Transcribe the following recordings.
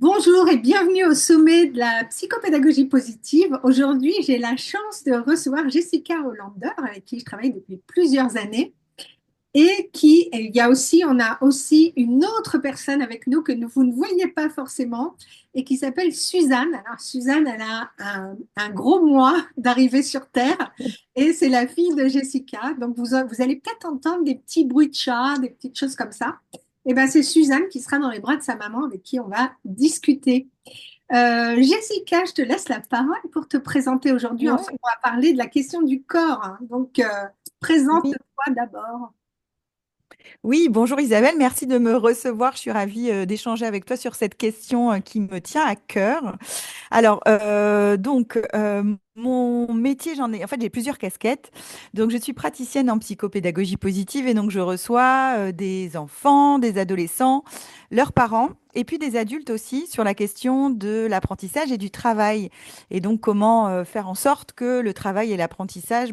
Bonjour et bienvenue au sommet de la psychopédagogie positive. Aujourd'hui, j'ai la chance de recevoir Jessica Hollander, avec qui je travaille depuis plusieurs années. On a aussi une autre personne avec nous que vous ne voyez pas forcément et qui s'appelle Suzanne. Alors, Suzanne, elle a un gros mois d'arrivée sur Terre et c'est la fille de Jessica. Donc, vous allez peut-être entendre des petits bruits de chat, des petites choses comme ça. Et ben, c'est Suzanne qui sera dans les bras de sa maman avec qui on va discuter. Jessica, je te laisse la parole pour te présenter aujourd'hui. Ensemble, Ouais, on va parler de la question du corps, hein. Donc, oui, présente-toi d'abord. oui, bonjour Isabelle, merci de me recevoir. Je suis ravie d'échanger avec toi sur cette question qui me tient à cœur. Alors, mon métier, en fait, j'ai plusieurs casquettes. Donc, je suis praticienne en psychopédagogie positive et donc je reçois des enfants, des adolescents, leurs parents et puis des adultes aussi sur la question de l'apprentissage et du travail. Et donc, comment faire en sorte que le travail et l'apprentissage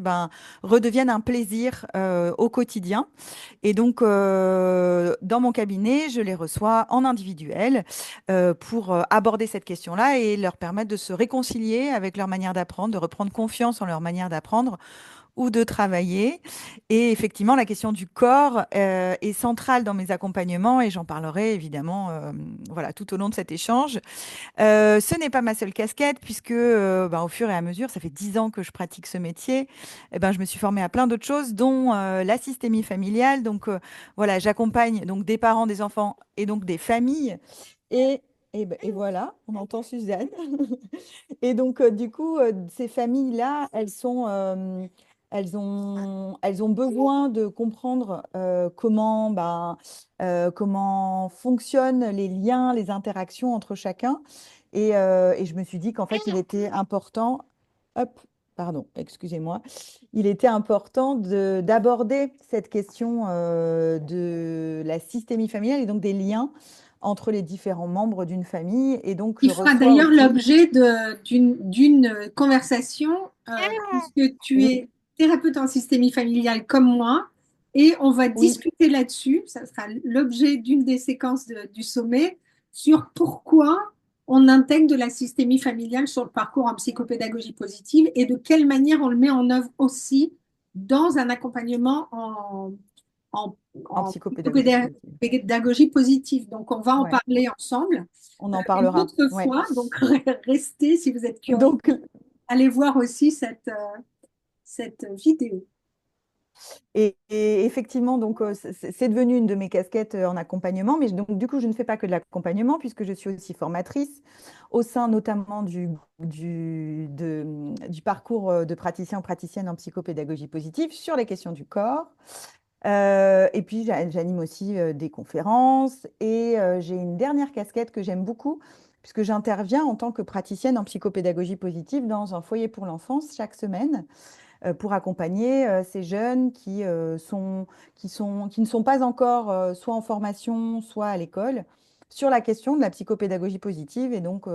redeviennent un plaisir au quotidien. Et donc, dans mon cabinet, je les reçois en individuel pour aborder cette question-là et leur permettre de se réconcilier avec leur manière d'apprendre, de reprendre confiance en leur manière d'apprendre ou de travailler. Et effectivement, la question du corps est centrale dans mes accompagnements et j'en parlerai évidemment voilà, tout au long de cet échange. Ce n'est pas ma seule casquette puisque au fur et à mesure, ça fait 10 ans que je pratique ce métier, je me suis formée à plein d'autres choses, dont la systémie familiale. Donc voilà, j'accompagne donc des parents, des enfants et donc des familles. Et, et voilà, on entend Suzanne. Et donc du coup, ces familles-là, elles ont besoin de comprendre comment fonctionnent les liens, les interactions entre chacun. Et je me suis dit qu'en fait, il était important, hop, pardon, excusez-moi, il était important d'aborder cette question de la systémie familiale et donc des liens entre les différents membres d'une famille. Et donc, Qui je fera reçois d'ailleurs aussi. l'objet d'une conversation, puisque tu Oui, es thérapeute en systémie familiale comme moi, et on va oui, discuter là-dessus. Ça sera l'objet d'une des séquences du sommet sur pourquoi on intègre de la systémie familiale sur le parcours en psychopédagogie positive et de quelle manière on le met en œuvre aussi dans un accompagnement en, en en psychopédagogie positive. psychopédagogie positive. Donc, on va en Ouais, parler ensemble on en une parlera. autre Ouais. fois. Donc, restez si vous êtes curieux. Donc, Allez voir aussi cette vidéo. et effectivement, donc c'est devenu une de mes casquettes en accompagnement, mais donc du coup, je ne fais pas que de l'accompagnement puisque je suis aussi formatrice au sein notamment du parcours de praticien-praticienne en psychopédagogie positive sur les questions du corps. Et puis, j'anime aussi des conférences et j'ai une dernière casquette que j'aime beaucoup puisque j'interviens en tant que praticienne en psychopédagogie positive dans un foyer pour l'enfance chaque semaine pour accompagner ces jeunes qui ne sont pas encore soit en formation, soit à l'école sur la question de la psychopédagogie positive. Et donc,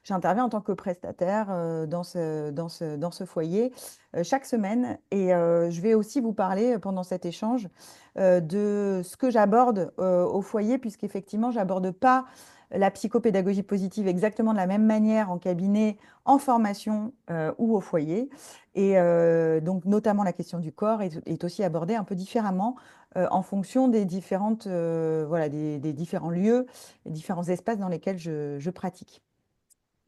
j'interviens en tant que prestataire dans ce foyer chaque semaine. Et je vais aussi vous parler pendant cet échange de ce que j'aborde au foyer, puisqu'effectivement, j'aborde pas la psychopédagogie positive exactement de la même manière en cabinet, en formation ou au foyer. Et donc, notamment, la question du corps est aussi abordée un peu différemment en fonction des voilà, des différents lieux, des différents espaces dans lesquels je pratique.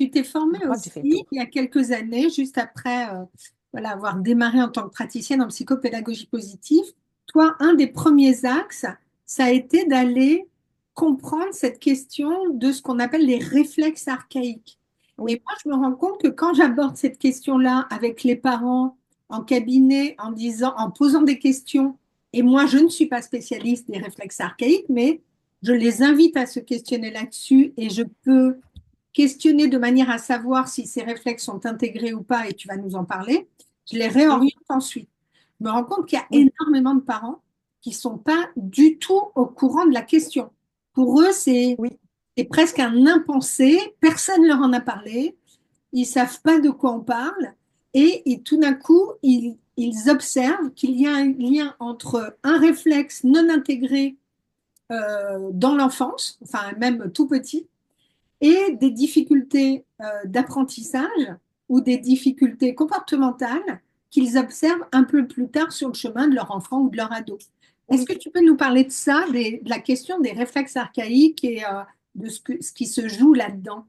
Tu t'es formée Je crois que j'ai fait le aussi tour. il y a quelques années, juste après voilà, avoir démarré en tant que praticienne en psychopédagogie positive. Toi, un des premiers axes, ça a été d'aller comprendre cette question de ce qu'on appelle les réflexes archaïques. Et Oui, moi, je me rends compte que quand j'aborde cette question-là avec les parents en cabinet, en posant des questions, et moi, je ne suis pas spécialiste des réflexes archaïques, mais je les invite à se questionner là-dessus et je peux questionner de manière à savoir si ces réflexes sont intégrés ou pas, et tu vas nous en parler, je les oui, réoriente ensuite. Je me rends compte qu'il y a oui, énormément de parents qui ne sont pas du tout au courant de la question. Pour eux, oui, c'est presque un impensé, personne ne leur en a parlé, ils ne savent pas de quoi on parle, et tout d'un coup, ils observent qu'il y a un lien entre un réflexe non intégré dans l'enfance, enfin même tout petit, et des difficultés d'apprentissage ou des difficultés comportementales qu'ils observent un peu plus tard sur le chemin de leur enfant ou de leur ado. Est-ce Oui. que tu peux nous parler de ça, de la question des réflexes archaïques et de ce qui se joue là-dedans?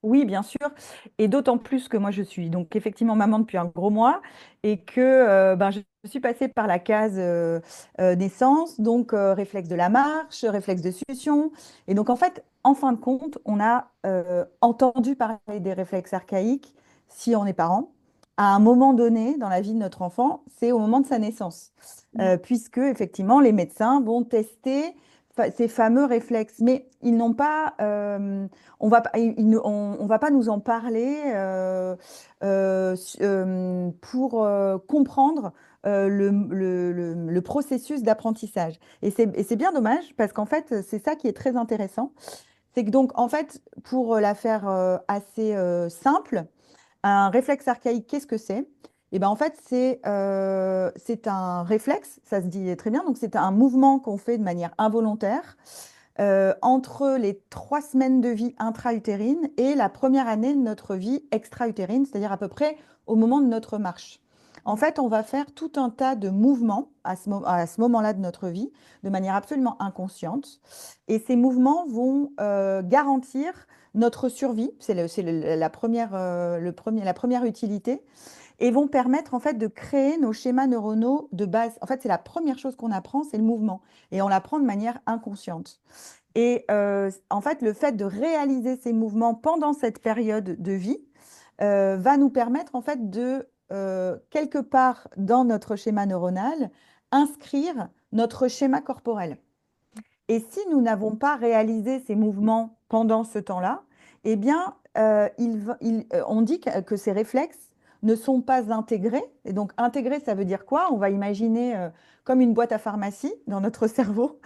Oui, bien sûr. Et d'autant plus que moi, je suis donc effectivement maman depuis un gros mois et que ben, je suis passée par la case naissance, donc réflexe de la marche, réflexe de succion. Et donc, en fait, en fin de compte, on a entendu parler des réflexes archaïques si on est parent. À un moment donné dans la vie de notre enfant, c'est au moment de sa naissance. Puisque effectivement, les médecins vont tester ces fameux réflexes. Mais ils n'ont pas, on va pas nous en parler pour comprendre le processus d'apprentissage. Et c'est bien dommage parce qu'en fait, c'est ça qui est très intéressant. C'est que donc, en fait, pour la faire assez simple, un réflexe archaïque, qu'est-ce que c'est? Eh ben, en fait, c'est un réflexe, ça se dit très bien, donc c'est un mouvement qu'on fait de manière involontaire entre les 3 semaines de vie intra-utérine et la première année de notre vie extra-utérine, c'est-à-dire à peu près au moment de notre marche. En fait, on va faire tout un tas de mouvements à ce moment-là de notre vie, de manière absolument inconsciente. Et ces mouvements vont garantir notre survie, la première, la première utilité, et vont permettre en fait de créer nos schémas neuronaux de base. En fait, c'est la première chose qu'on apprend, c'est le mouvement, et on l'apprend de manière inconsciente. Et en fait, le fait de réaliser ces mouvements pendant cette période de vie va nous permettre en fait de, quelque part dans notre schéma neuronal, inscrire notre schéma corporel. Et si nous n'avons pas réalisé ces mouvements pendant ce temps-là, eh bien, on dit que ces réflexes ne sont pas intégrés. Et donc, intégrés, ça veut dire quoi? On va imaginer comme une boîte à pharmacie dans notre cerveau,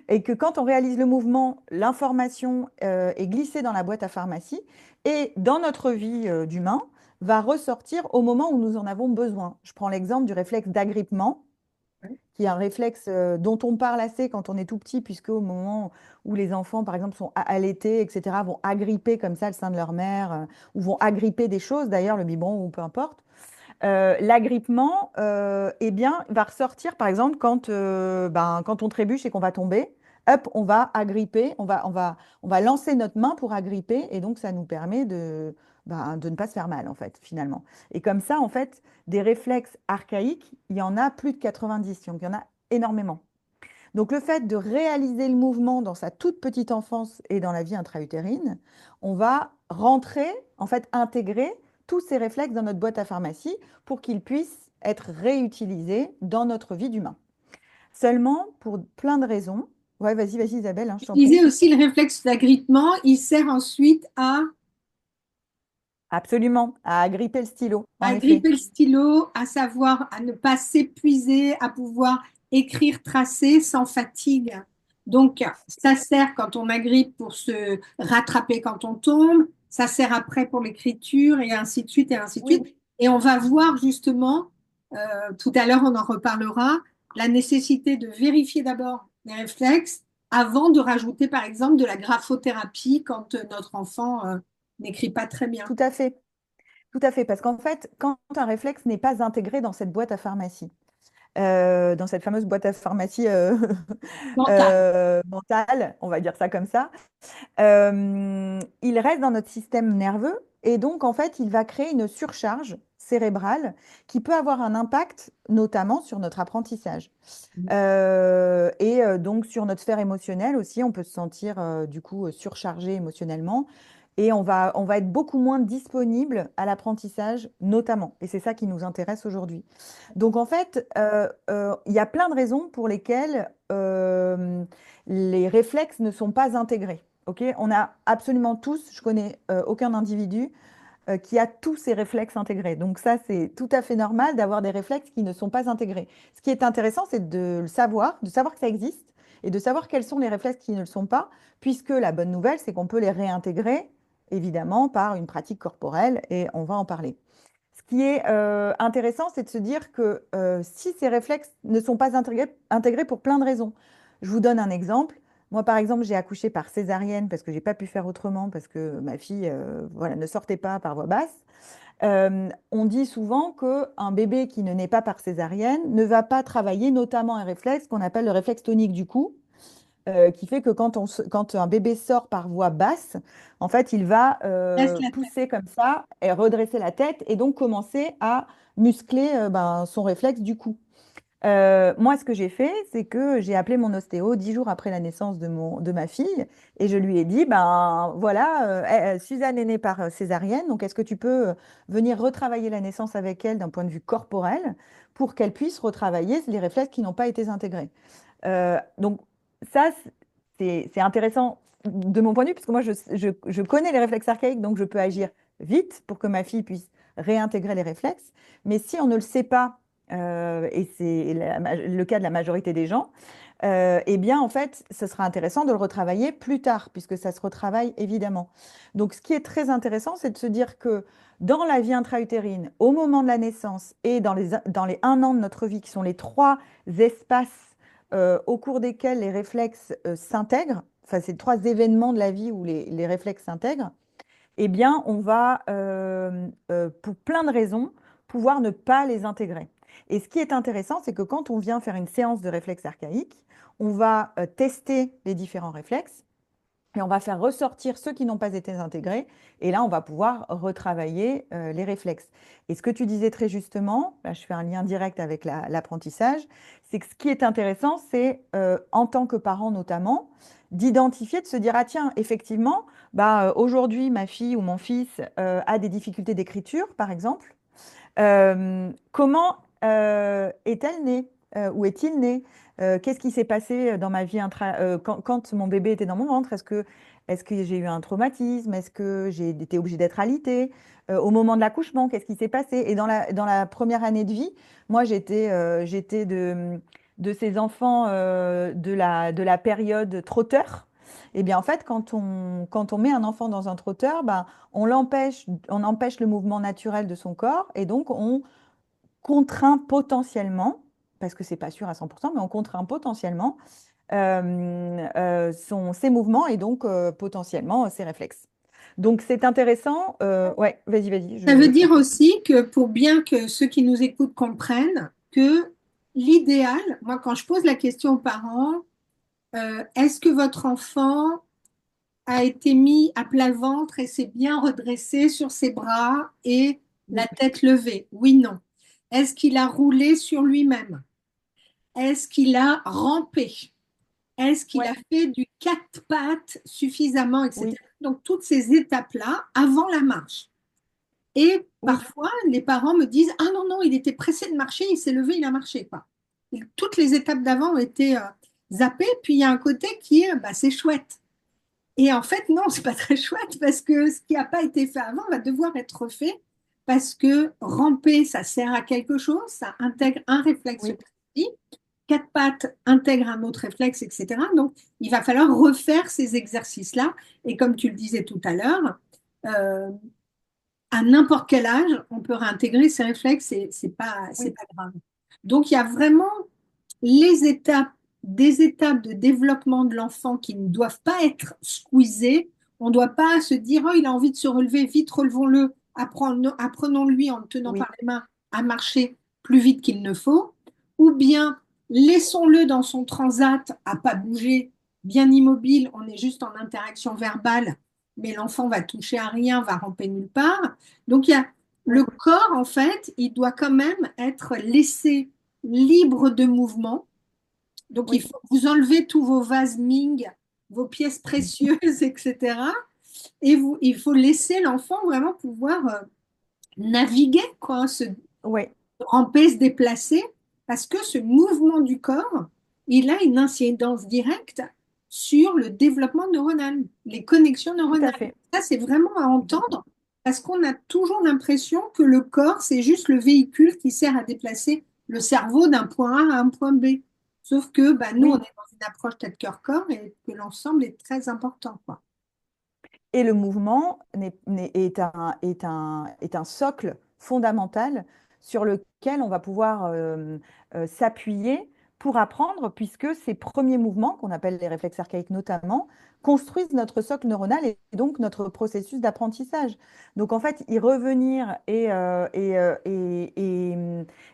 et que quand on réalise le mouvement, l'information est glissée dans la boîte à pharmacie, et dans notre vie d'humain, va ressortir au moment où nous en avons besoin. Je prends l'exemple du réflexe d'agrippement qui est un réflexe dont on parle assez quand on est tout petit, puisque au moment où les enfants, par exemple, sont allaités, etc., vont agripper comme ça le sein de leur mère, ou vont agripper des choses, d'ailleurs, le biberon ou peu importe. L'agrippement, eh bien, va ressortir, par exemple, quand on trébuche et qu'on va tomber. Hop, on va agripper, on va lancer notre main pour agripper, et donc ça nous permet de ne pas se faire mal, en fait, finalement. Et comme ça, en fait, des réflexes archaïques, il y en a plus de 90, donc il y en a énormément. Donc le fait de réaliser le mouvement dans sa toute petite enfance et dans la vie intra-utérine, on va rentrer, en fait, intégrer tous ces réflexes dans notre boîte à pharmacie pour qu'ils puissent être réutilisés dans notre vie d'humain. Seulement, pour plein de raisons, ouais, vas-y Isabelle, hein, je Je t'en prie. disais aussi le réflexe d'agrippement, il sert ensuite Absolument, à agripper le stylo, en à effet. gripper le stylo, à savoir à ne pas s'épuiser, à pouvoir écrire, tracer sans fatigue. Donc, ça sert quand on agrippe pour se rattraper quand on tombe, ça sert après pour l'écriture et ainsi de suite et ainsi de Oui. suite. Et on va voir justement, tout à l'heure on en reparlera, la nécessité de vérifier d'abord les réflexes avant de rajouter par exemple de la graphothérapie quand notre enfant n'écrit pas très bien. Tout à fait. Tout à fait, parce qu'en fait, quand un réflexe n'est pas intégré dans cette boîte à pharmacie, dans cette fameuse boîte à pharmacie Mental. mentale, on va dire ça comme ça, il reste dans notre système nerveux et donc en fait, il va créer une surcharge cérébrale qui peut avoir un impact notamment sur notre apprentissage. Donc sur notre sphère émotionnelle aussi, on peut se sentir du coup surchargé émotionnellement et on va être beaucoup moins disponible à l'apprentissage notamment. Et c'est ça qui nous intéresse aujourd'hui. Donc en fait, il y a plein de raisons pour lesquelles les réflexes ne sont pas intégrés. Ok, on a absolument tous, je connais aucun individu qui a tous ces réflexes intégrés. Donc ça, c'est tout à fait normal d'avoir des réflexes qui ne sont pas intégrés. Ce qui est intéressant, c'est de savoir que ça existe et de savoir quels sont les réflexes qui ne le sont pas, puisque la bonne nouvelle, c'est qu'on peut les réintégrer, évidemment, par une pratique corporelle, et on va en parler. Ce qui est intéressant, c'est de se dire que si ces réflexes ne sont pas intégrés pour plein de raisons. Je vous donne un exemple. Moi, par exemple, j'ai accouché par césarienne parce que j'ai pas pu faire autrement, parce que ma fille voilà, ne sortait pas par voie basse. On dit souvent qu'un bébé qui ne naît pas par césarienne ne va pas travailler notamment un réflexe qu'on appelle le réflexe tonique du cou, qui fait que quand un bébé sort par voie basse, en fait, il va Reste la tête. pousser comme ça et redresser la tête et donc commencer à muscler son réflexe du cou. Moi, ce que j'ai fait, c'est que j'ai appelé mon ostéo 10 jours après la naissance de ma fille et je lui ai dit, ben voilà, Suzanne est née par césarienne, donc est-ce que tu peux venir retravailler la naissance avec elle d'un point de vue corporel pour qu'elle puisse retravailler les réflexes qui n'ont pas été intégrés. Donc ça, c'est intéressant de mon point de vue, parce que moi, je connais les réflexes archaïques, donc je peux agir vite pour que ma fille puisse réintégrer les réflexes. Mais si on ne le sait pas, et c'est le cas de la majorité des gens, eh bien, en fait, ce sera intéressant de le retravailler plus tard, puisque ça se retravaille évidemment. Donc, ce qui est très intéressant, c'est de se dire que dans la vie intra-utérine, au moment de la naissance et dans les 1 an de notre vie, qui sont les 3 espaces au cours desquels les réflexes s'intègrent, enfin, ces 3 événements de la vie où les réflexes s'intègrent, eh bien, on va, pour plein de raisons, pouvoir ne pas les intégrer. Et ce qui est intéressant, c'est que quand on vient faire une séance de réflexes archaïques, on va tester les différents réflexes et on va faire ressortir ceux qui n'ont pas été intégrés. Et là, on va pouvoir retravailler les réflexes. Et ce que tu disais très justement, là, je fais un lien direct avec l'apprentissage, c'est que ce qui est intéressant, c'est en tant que parent notamment, d'identifier, de se dire, ah tiens, effectivement, aujourd'hui, ma fille ou mon fils a des difficultés d'écriture, par exemple. Comment est-elle née? Où est-il né? Qu'est-ce qui s'est passé dans ma vie quand mon bébé était dans mon ventre? Est-ce que j'ai eu un traumatisme? Est-ce que j'ai été obligée d'être alitée? Au moment de l'accouchement, qu'est-ce qui s'est passé? Et dans la première année de vie, moi, j'étais de ces enfants de la période trotteur. Eh bien, en fait, quand on met un enfant dans un trotteur, on empêche le mouvement naturel de son corps et donc on contraint potentiellement, parce que c'est pas sûr à 100%, mais on contraint potentiellement ses mouvements et donc potentiellement ses réflexes. Donc c'est intéressant. Ouais, vas-y, vas-y, Ça veut je t'en dire prie. aussi que pour bien que ceux qui nous écoutent comprennent que l'idéal, moi quand je pose la question aux parents, est-ce que votre enfant a été mis à plat ventre et s'est bien redressé sur ses bras et la Oui, tête levée? Oui, non. Est-ce qu'il a roulé sur lui-même? Est-ce qu'il a rampé? Est-ce qu'il a ouais, fait du quatre pattes suffisamment, etc. oui, Donc toutes ces étapes-là avant la marche. Et oui, parfois, les parents me disent, ah non, non, il était pressé de marcher, il s'est levé, il a marché, quoi. Toutes les étapes d'avant ont été zappées, puis il y a un côté qui est, bah, c'est chouette. Et en fait, non, c'est pas très chouette parce que ce qui n'a pas été fait avant va devoir être fait parce que ramper, ça sert à quelque chose, ça intègre un réflexe oui, précis, quatre pattes intègrent un autre réflexe, etc. Donc, il va falloir refaire ces exercices-là. Et comme tu le disais tout à l'heure, euh, à n'importe quel âge, on peut réintégrer ces réflexes, c'est oui, pas grave. Donc, il y a vraiment les étapes, des étapes de développement de l'enfant qui ne doivent pas être squeezées. On ne doit pas se dire, oh, il a envie de se relever, vite relevons-le, apprenons-lui en le tenant par oui, les mains à marcher plus vite qu'il ne faut. Ou bien, laissons-le dans son transat à pas bouger, bien immobile, on est juste en interaction verbale, mais l'enfant va toucher à rien, va ramper nulle part. Donc, il y a le oui, corps, en fait, il doit quand même être laissé libre de mouvement. Donc, il oui. faut vous enlever tous vos vases Ming, vos pièces précieuses, etc. Et il faut laisser l'enfant vraiment pouvoir naviguer, quoi, se Ouais, ramper, se déplacer, parce que ce mouvement du corps, il a une incidence directe sur le développement neuronal, les connexions tout neuronales. à fait. Ça, c'est vraiment à Exactement. entendre, parce qu'on a toujours l'impression que le corps, c'est juste le véhicule qui sert à déplacer le cerveau d'un point A à un point B. Sauf que bah, nous, on est Oui, dans une approche tête-cœur-corps et que l'ensemble est très important, quoi. et le mouvement est un socle fondamental sur lequel on va pouvoir s'appuyer pour apprendre, puisque ces premiers mouvements, qu'on appelle les réflexes archaïques notamment, construisent notre socle neuronal et donc notre processus d'apprentissage. Donc en fait, y revenir et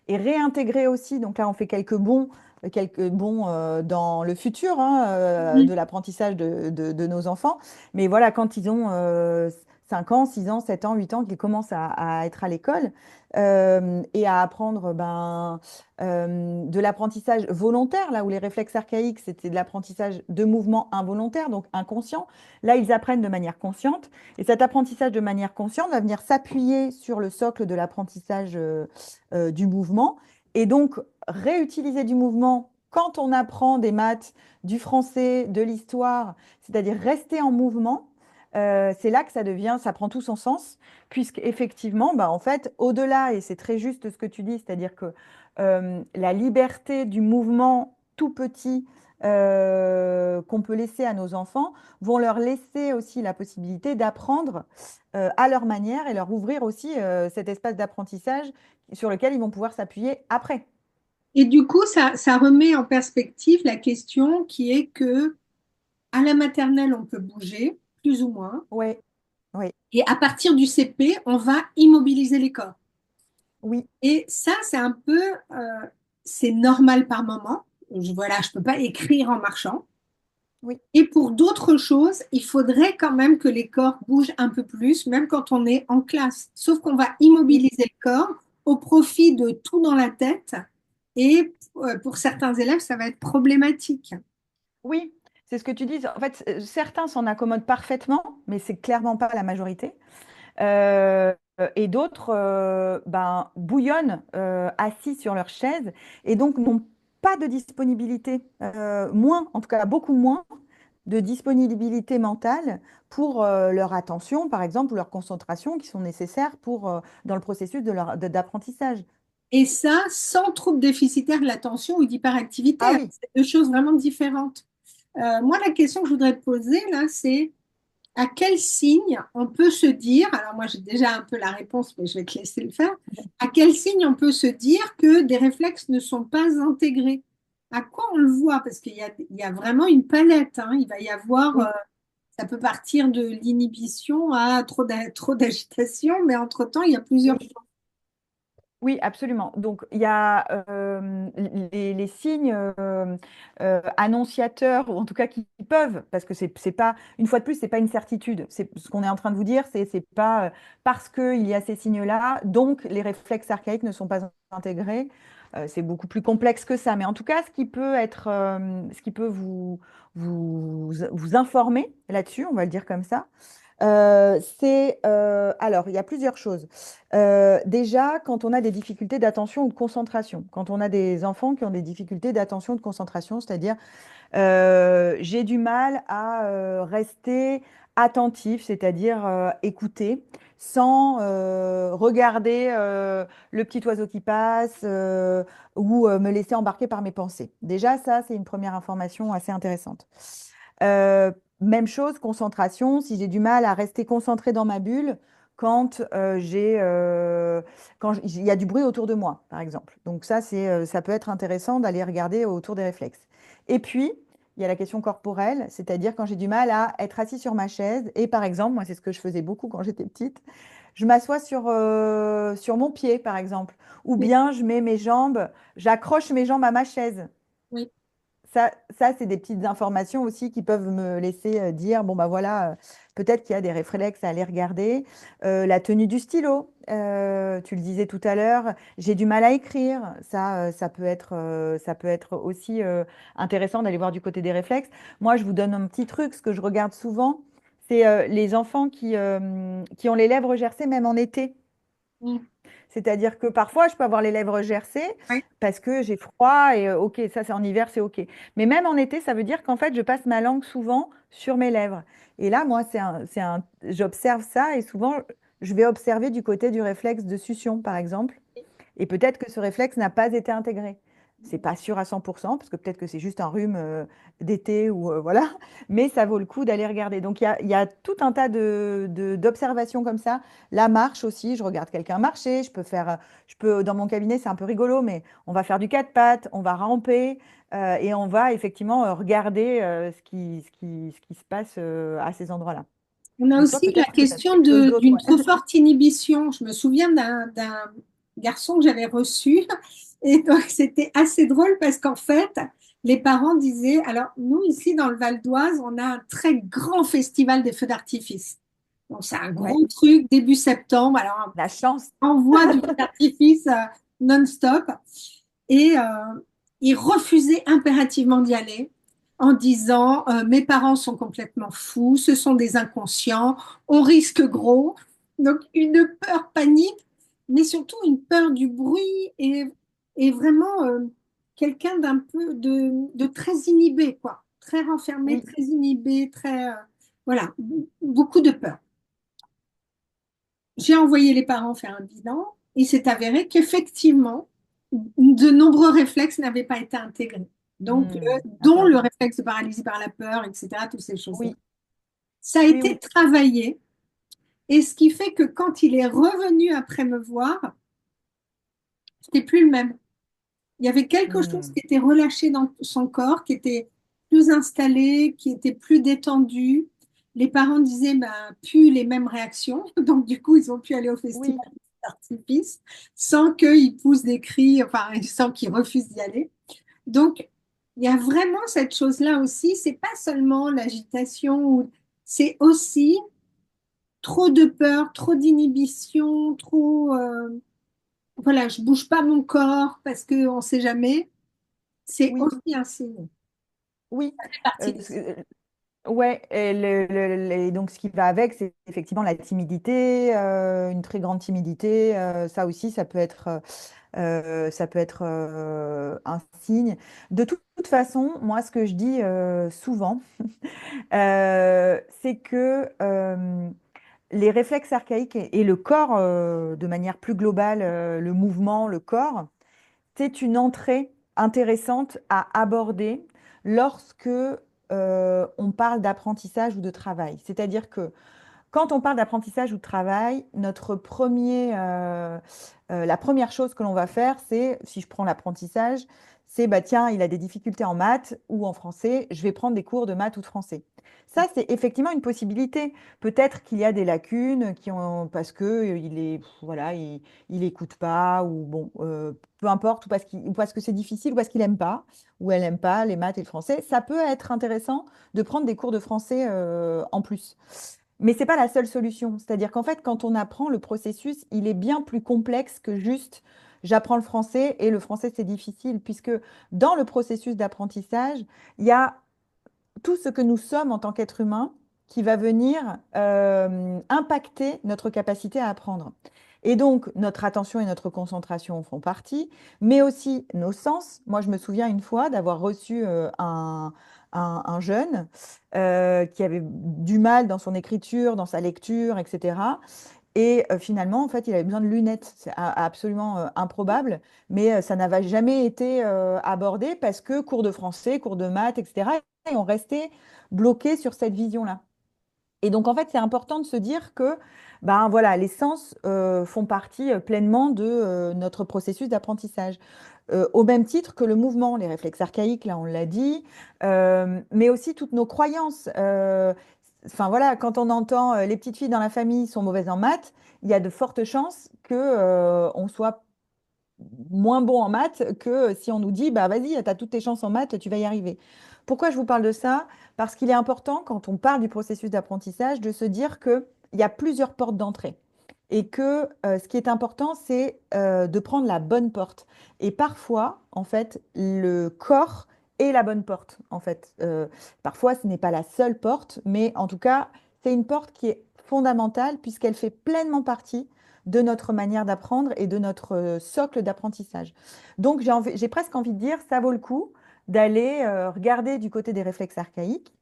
réintégrer aussi, donc là on fait quelques bons dans le futur hein, de l'apprentissage de nos enfants. Mais voilà, quand ils ont 5 ans, 6 ans, 7 ans, 8 ans, qu'ils commencent à être à l'école et à apprendre de l'apprentissage volontaire, là où les réflexes archaïques, c'était de l'apprentissage de mouvements involontaires, donc inconscients. Là, ils apprennent de manière consciente. Et cet apprentissage de manière consciente va venir s'appuyer sur le socle de l'apprentissage du mouvement. Et donc, réutiliser du mouvement quand on apprend des maths, du français, de l'histoire, c'est-à-dire rester en mouvement, c'est là que ça prend tout son sens, puisque effectivement, bah, en fait, au-delà, et c'est très juste ce que tu dis, c'est-à-dire que la liberté du mouvement tout petit qu'on peut laisser à nos enfants vont leur laisser aussi la possibilité d'apprendre à leur manière et leur ouvrir aussi cet espace d'apprentissage sur lequel ils vont pouvoir s'appuyer après. Et du coup, ça remet en perspective la question qui est que à la maternelle, on peut bouger, plus ou moins, Oui, oui, et à partir du CP, on va immobiliser les corps. oui, Et ça, c'est un peu, c'est normal par moment. Voilà, je peux pas écrire en marchant. oui, Et pour d'autres choses, il faudrait quand même que les corps bougent un peu plus, même quand on est en classe. Sauf qu'on va oui, immobiliser le corps au profit de tout dans la tête. Et pour certains élèves, ça va être problématique. oui. C'est ce que tu dis. En fait, certains s'en accommodent parfaitement, mais c'est clairement pas la majorité. Euh, et d'autres ben, bouillonnent assis sur leur chaise et donc n'ont pas de disponibilité, moins, en tout cas beaucoup moins de disponibilité mentale pour leur attention, par exemple, ou leur concentration qui sont nécessaires dans le processus d'apprentissage. Et ça, sans trouble déficitaire de l'attention ou d'hyperactivité. Ah oui, C'est deux choses vraiment différentes. Moi, la question que je voudrais te poser là, c'est à quel signe on peut se dire, alors moi j'ai déjà un peu la réponse, mais je vais te laisser le faire, à quel signe on peut se dire que des réflexes ne sont pas intégrés? À quoi on le voit? Parce qu'il y a vraiment une palette, hein. Il va y avoir, oui. ça peut partir de l'inhibition à trop d'agitation, mais entre-temps, il y a plusieurs Oui. choses. Oui, absolument. Donc, il y a les signes annonciateurs, ou en tout cas qui peuvent, parce que c'est pas, une fois de plus, c'est pas une certitude. C'est ce qu'on est en train de vous dire, c'est pas parce qu'il y a ces signes-là, donc les réflexes archaïques ne sont pas intégrés. C'est beaucoup plus complexe que ça. Mais en tout cas, ce qui peut vous informer là-dessus, on va le dire comme ça, alors, il y a plusieurs choses. Déjà, quand on a des difficultés d'attention ou de concentration, quand on a des enfants qui ont des difficultés d'attention ou de concentration, c'est-à-dire j'ai du mal à rester attentif, c'est-à-dire écouter, sans regarder le petit oiseau qui passe ou me laisser embarquer par mes pensées. Déjà, ça, c'est une première information assez intéressante. Euh, Même chose, concentration, si j'ai du mal à rester concentré dans ma bulle quand il y a du bruit autour de moi, par exemple. Donc ça peut être intéressant d'aller regarder autour des réflexes. Et puis, il y a la question corporelle, c'est-à-dire quand j'ai du mal à être assis sur ma chaise. Et par exemple, moi, c'est ce que je faisais beaucoup quand j'étais petite, je m'assois sur mon pied, par exemple. Ou Oui, bien j'accroche mes jambes à ma chaise. oui. Ça, c'est des petites informations aussi qui peuvent me laisser dire, bon, bah voilà, peut-être qu'il y a des réflexes à aller regarder. La tenue du stylo, tu le disais tout à l'heure, j'ai du mal à écrire. Ça peut être aussi intéressant d'aller voir du côté des réflexes. Moi, je vous donne un petit truc, ce que je regarde souvent, c'est les enfants qui ont les lèvres gercées, même en été. Mm. C'est-à-dire que parfois, je peux avoir les lèvres gercées Ouais. parce que j'ai froid et ok, ça c'est en hiver, c'est ok. Mais même en été, ça veut dire qu'en fait, je passe ma langue souvent sur mes lèvres. Et là, moi, j'observe ça et souvent, je vais observer du côté du réflexe de succion, par exemple. Et peut-être que ce réflexe n'a pas été intégré. C'est pas sûr à 100%, parce que peut-être que c'est juste un rhume d'été ou voilà, mais ça vaut le coup d'aller regarder. Donc il y a tout un tas d'observations comme ça. La marche aussi, je regarde quelqu'un marcher, dans mon cabinet, c'est un peu rigolo, mais on va faire du quatre pattes, on va ramper. et on va effectivement regarder ce qui se passe à ces endroits-là. On a Donc toi, aussi la peut-être que tu as question quelque chose d'autre. d'une Ouais. trop forte inhibition. Je me souviens d'un garçon que j'avais reçu et donc c'était assez drôle parce qu'en fait, les parents disaient, alors nous ici dans le Val d'Oise, on a un très grand festival des feux d'artifice. Donc c'est un Ouais. gros truc début septembre. Alors La chance. on envoie du feu d'artifice non-stop et il refusait impérativement d'y aller en disant mes parents sont complètement fous, ce sont des inconscients, on risque gros. Donc une peur panique, mais surtout une peur du bruit et vraiment quelqu'un d'un peu de très inhibé, quoi, très renfermé, Oui, très inhibé, très voilà, beaucoup de peur. J'ai envoyé les parents faire un bilan. Il s'est avéré qu'effectivement, de nombreux réflexes n'avaient pas été intégrés. Donc, dont le d'accord. réflexe de paralysie par la peur, etc., toutes ces choses-là. Oui, Ça a oui, été oui. travaillé, et ce qui fait que quand il est revenu après me voir, c'était plus le même. Il y avait quelque chose Hmm. qui était relâché dans son corps, qui était plus installé, qui était plus détendu. Les parents disaient, bah, plus les mêmes réactions. Donc, du coup, ils ont pu aller au Oui, festival d'artifice sans qu'ils poussent des cris, enfin, sans qu'ils refusent d'y aller. Donc, il y a vraiment cette chose-là aussi. C'est pas seulement l'agitation, c'est aussi trop de peur, trop d'inhibition, trop, voilà, je bouge pas mon corps parce qu'on ne sait jamais. C'est oui, aussi un signe. oui. Ça fait partie Euh, des ce- signes. ouais, et donc ce qui va avec, c'est effectivement la timidité, une très grande timidité. Ça aussi, ça peut être un signe. De toute façon, moi, ce que je dis souvent, c'est que les réflexes archaïques et le corps, de manière plus globale, le mouvement, le corps, c'est une entrée intéressante à aborder lorsque on parle d'apprentissage ou de travail. C'est-à-dire que quand on parle d'apprentissage ou de travail, la première chose que l'on va faire, c'est, si je prends l'apprentissage, c'est bah tiens, il a des difficultés en maths ou en français, je vais prendre des cours de maths ou de français. Ça, c'est effectivement une possibilité. Peut-être qu'il y a des lacunes parce que voilà, il écoute pas ou bon, peu importe, ou parce que c'est difficile, ou parce qu'il aime pas, ou elle aime pas les maths et le français. Ça peut être intéressant de prendre des cours de français en plus. Mais c'est pas la seule solution. C'est-à-dire qu'en fait, quand on apprend, le processus, il est bien plus complexe que juste j'apprends le français et le français, c'est difficile, puisque dans le processus d'apprentissage, il y a tout ce que nous sommes en tant qu'être humain qui va venir impacter notre capacité à apprendre. Et donc, notre attention et notre concentration en font partie, mais aussi nos sens. Moi, je me souviens une fois d'avoir reçu un jeune qui avait du mal dans son écriture, dans sa lecture, etc. Et finalement, en fait, il avait besoin de lunettes. C'est absolument improbable, mais ça n'avait jamais été abordé parce que cours de français, cours de maths, etc. Et on restait bloqué sur cette vision-là. Et donc, en fait, c'est important de se dire que ben, voilà, les sens font partie pleinement de notre processus d'apprentissage. Au même titre que le mouvement, les réflexes archaïques, là, on l'a dit, mais aussi toutes nos croyances. Enfin voilà, quand on entend les petites filles dans la famille sont mauvaises en maths, il y a de fortes chances que on soit moins bon en maths que si on nous dit bah vas-y, tu as toutes tes chances en maths, tu vas y arriver. Pourquoi je vous parle de ça? Parce qu'il est important quand on parle du processus d'apprentissage de se dire qu'il y a plusieurs portes d'entrée et que ce qui est important, c'est de prendre la bonne porte. Et parfois, en fait, le corps est la bonne porte. En fait, parfois, ce n'est pas la seule porte, mais en tout cas, c'est une porte qui est fondamentale puisqu'elle fait pleinement partie de notre manière d'apprendre et de notre socle d'apprentissage. Donc, j'ai presque envie de dire, ça vaut le coup d'aller regarder du côté des réflexes archaïques,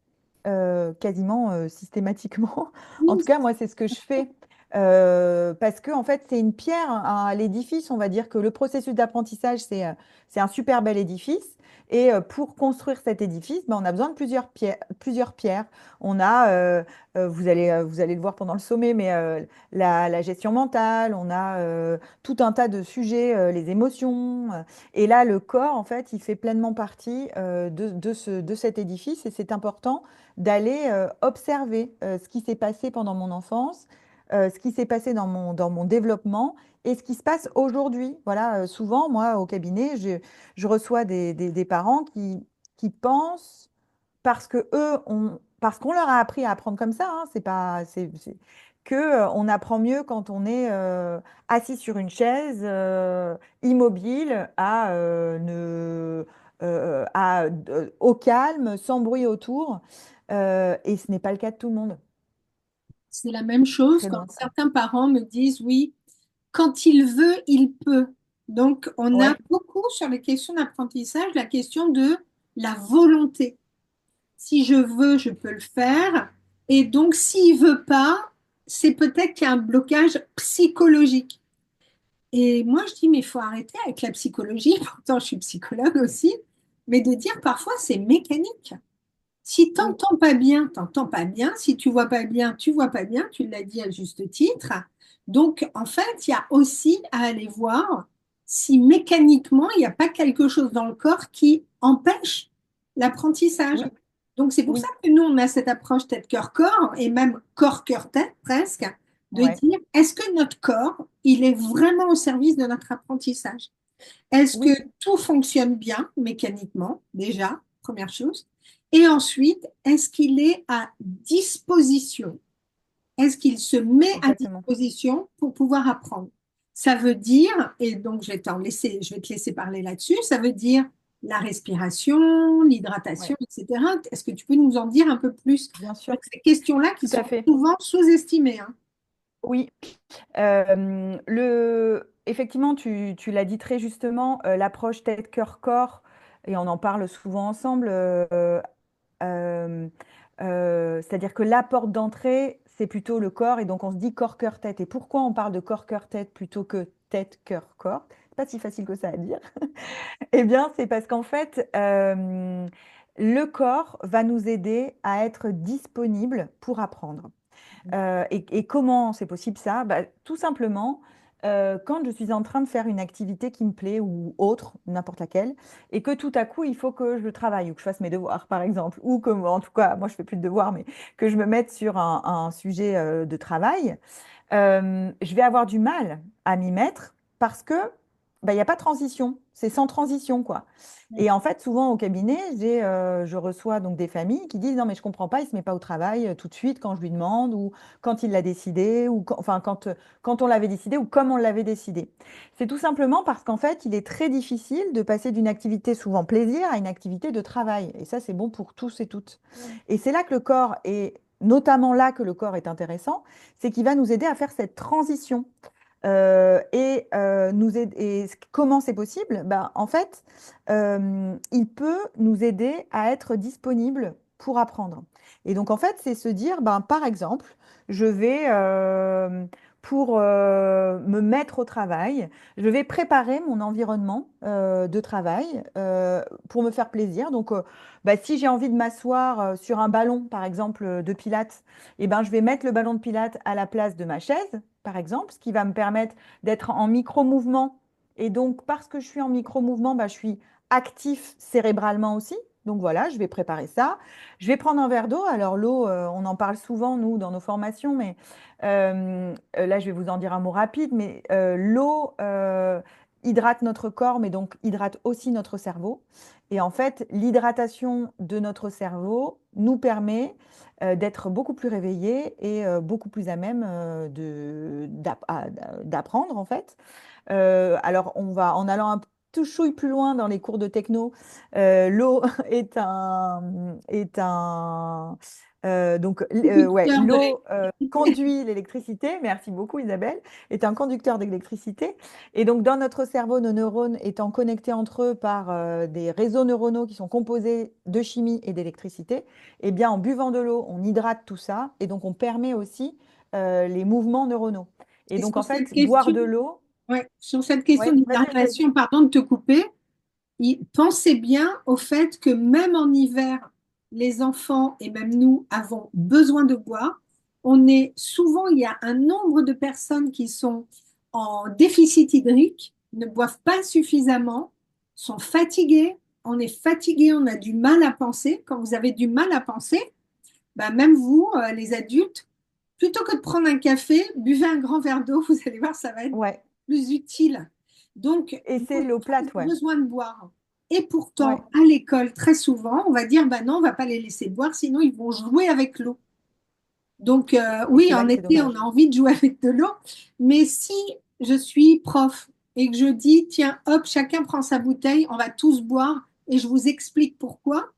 quasiment systématiquement. En Oui, tout cas, moi, c'est ce que je fais parce que en fait, c'est une pierre à l'édifice. On va dire que le processus d'apprentissage, c'est un super bel édifice. Et pour construire cet édifice, ben, on a besoin de plusieurs pierres, plusieurs pierres. On a, vous allez le voir pendant le sommet, mais la gestion mentale, on a tout un tas de sujets, les émotions. Et là, le corps, en fait, il fait pleinement partie de cet édifice. Et c'est important d'aller observer ce qui s'est passé pendant mon enfance, ce qui s'est passé dans mon développement et ce qui se passe aujourd'hui. Voilà, souvent, moi, au cabinet, je reçois des parents qui pensent, parce qu'on leur a appris à apprendre comme ça, hein, c'est pas, que, on apprend mieux quand on est assis sur une chaise, immobile, au calme, sans bruit autour. Et ce n'est pas le cas de tout le monde. C'est la même chose Très quand loin de ça. certains parents me disent oui, quand il veut, il peut. Donc, on a Ouais, beaucoup sur les questions d'apprentissage la question de la volonté. Si je veux, je peux le faire. Et donc, s'il veut pas, c'est peut-être qu'il y a un blocage psychologique. Et moi, je dis, mais il faut arrêter avec la psychologie. Pourtant, je suis psychologue aussi. Mais de dire parfois, c'est mécanique. Si oui, t'entends pas bien, t'entends pas bien. Si tu vois pas bien, tu vois pas bien. Tu l'as dit à juste titre. Donc, en fait, il y a aussi à aller voir si mécaniquement, il n'y a pas quelque chose dans le corps qui empêche l'apprentissage. oui, Donc, c'est pour ça oui, que nous, on a cette approche tête-cœur-corps et même corps-cœur-tête presque, de ouais, dire, est-ce que notre corps, il est vraiment au service de notre apprentissage? Est-ce que oui, tout fonctionne bien mécaniquement, déjà, première chose? Et ensuite, est-ce qu'il est à disposition? Est-ce qu'il se met à exactement. disposition pour pouvoir apprendre? Ça veut dire, et donc je vais te laisser parler là-dessus, ça veut dire la respiration, l'hydratation, Ouais, etc. Est-ce que tu peux nous en dire un peu plus bien sur sûr, ces questions-là qui tout à sont fait. souvent sous-estimées, hein? Oui, effectivement, tu l'as dit très justement, l'approche tête, cœur, corps, et on en parle souvent ensemble. Euh, C'est-à-dire que la porte d'entrée, c'est plutôt le corps, et donc on se dit corps, cœur, tête. Et pourquoi on parle de corps, cœur, tête plutôt que tête, cœur, corps? C'est pas si facile que ça à dire. Eh bien, c'est parce qu'en fait, le corps va nous aider à être disponible pour apprendre. Et comment c'est possible ça? Bah, tout simplement, quand je suis en train de faire une activité qui me plaît ou autre, n'importe laquelle, et que tout à coup, il faut que je travaille ou que je fasse mes devoirs, par exemple, ou que, en tout cas, moi, je fais plus de devoirs, mais que je me mette sur un sujet de travail, je vais avoir du mal à m'y mettre parce que bah, il n'y a pas de transition. C'est sans transition, quoi. Et en fait, souvent au cabinet, je reçois donc des familles qui disent non, mais je comprends pas, il se met pas au travail tout de suite quand je lui demande ou quand il l'a décidé ou enfin quand on l'avait décidé ou comme on l'avait décidé. C'est tout simplement parce qu'en fait, il est très difficile de passer d'une activité souvent plaisir à une activité de travail. Et ça, c'est bon pour tous et toutes. Et c'est là que le corps est, notamment là que le corps est intéressant, c'est qu'il va nous aider à faire cette transition. Comment c'est possible? Ben, en fait, il peut nous aider à être disponible pour apprendre. Et donc, en fait, c'est se dire, ben, par exemple, je vais, pour me mettre au travail, je vais préparer mon environnement de travail pour me faire plaisir. Donc, ben, si j'ai envie de m'asseoir sur un ballon, par exemple, de pilates, eh ben, je vais mettre le ballon de pilates à la place de ma chaise, par exemple, ce qui va me permettre d'être en micro-mouvement. Et donc, parce que je suis en micro-mouvement, bah, je suis actif cérébralement aussi. Donc voilà, je vais préparer ça. Je vais prendre un verre d'eau. Alors l'eau, on en parle souvent, nous, dans nos formations, mais là, je vais vous en dire un mot rapide, mais l'eau hydrate notre corps, mais donc hydrate aussi notre cerveau. Et en fait, l'hydratation de notre cerveau nous permet d'être beaucoup plus réveillés et beaucoup plus à même d'apprendre, en fait. Alors, on va, en allant un tout chouille plus loin dans les cours de techno, l'eau ouais, Conducteur de l'eau l'électricité. conduit l'électricité. Merci beaucoup, Isabelle. Est un conducteur d'électricité. Et donc, dans notre cerveau, nos neurones étant connectés entre eux par des réseaux neuronaux qui sont composés de chimie et d'électricité, eh bien, en buvant de l'eau, on hydrate tout ça et donc on permet aussi les mouvements neuronaux. Et Et donc, sur en cette fait, boire question, de l'eau, ouais, sur cette question ouais, vas-y, vas-y. d'hydration, pardon de te couper, pensez bien au fait que même en hiver, les enfants et même nous avons besoin de boire. On est souvent, il y a un nombre de personnes qui sont en déficit hydrique, ne boivent pas suffisamment, sont fatiguées. On est fatigué, on a du mal à penser. Quand vous avez du mal à penser, bah même vous, les adultes, plutôt que de prendre un café, buvez un grand verre d'eau, vous allez voir, ça va être Ouais. plus utile. Donc, Et nos c'est l'eau enfants plate, ont ouais. besoin de boire. Et Ouais, pourtant, à l'école, très souvent, on va dire, bah non, on va pas les laisser boire, sinon ils vont jouer avec l'eau. Donc, et oui, c'est en vrai que c'est été, on dommage. a envie de jouer avec de l'eau. Mais si je suis prof et que je dis, tiens, hop, chacun prend sa bouteille, on va tous boire et je vous explique pourquoi,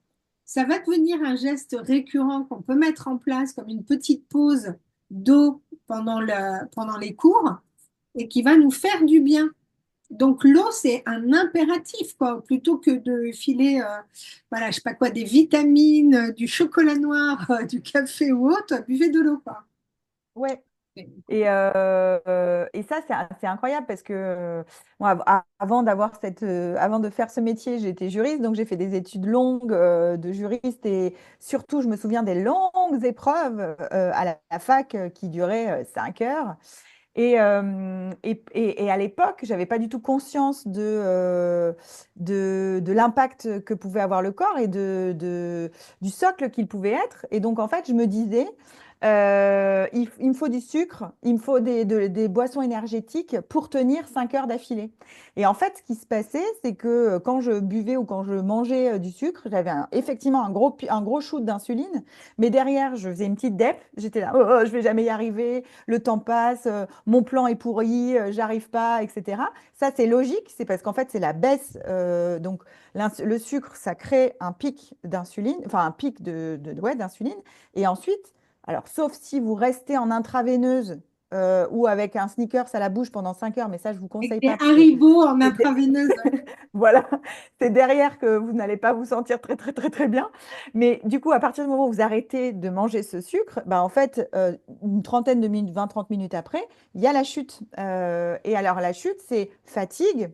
ça va devenir un geste récurrent qu'on peut mettre en place comme une petite pause d'eau pendant les cours et qui va nous faire du bien. Donc l'eau, c'est un impératif, quoi. Plutôt que de filer, voilà, je sais pas quoi, des vitamines, du chocolat noir, du café ou autre, buvez de l'eau, quoi. Ouais. Et ça, c'est incroyable parce que moi, avant de faire ce métier, j'étais juriste, donc j'ai fait des études longues de juriste et surtout, je me souviens des longues épreuves à la fac qui duraient 5 heures. Et à l'époque, j'avais pas du tout conscience de l'impact que pouvait avoir le corps et du socle qu'il pouvait être. Et donc, en fait, je me disais, il me faut du sucre, il me faut des boissons énergétiques pour tenir 5 heures d'affilée. Et en fait, ce qui se passait, c'est que quand je buvais ou quand je mangeais du sucre, j'avais effectivement un gros shoot d'insuline, mais derrière, je faisais une petite dep. J'étais là, oh, je vais jamais y arriver, le temps passe, mon plan est pourri, j'arrive pas, etc. Ça, c'est logique, c'est parce qu'en fait, c'est la baisse. Donc, le sucre, ça crée un pic d'insuline, enfin un pic ouais, d'insuline. Et ensuite, alors, sauf si vous restez en intraveineuse ou avec un sneakers à la bouche pendant 5 heures, mais ça, je vous Avec conseille des pas parce que haribots en c'est intraveineuse. voilà, c'est derrière que vous n'allez pas vous sentir très, très, très, très bien. Mais du coup, à partir du moment où vous arrêtez de manger ce sucre, bah, en fait, une trentaine de minutes, 20-30 minutes après, il y a la chute. Et alors, la chute, c'est fatigue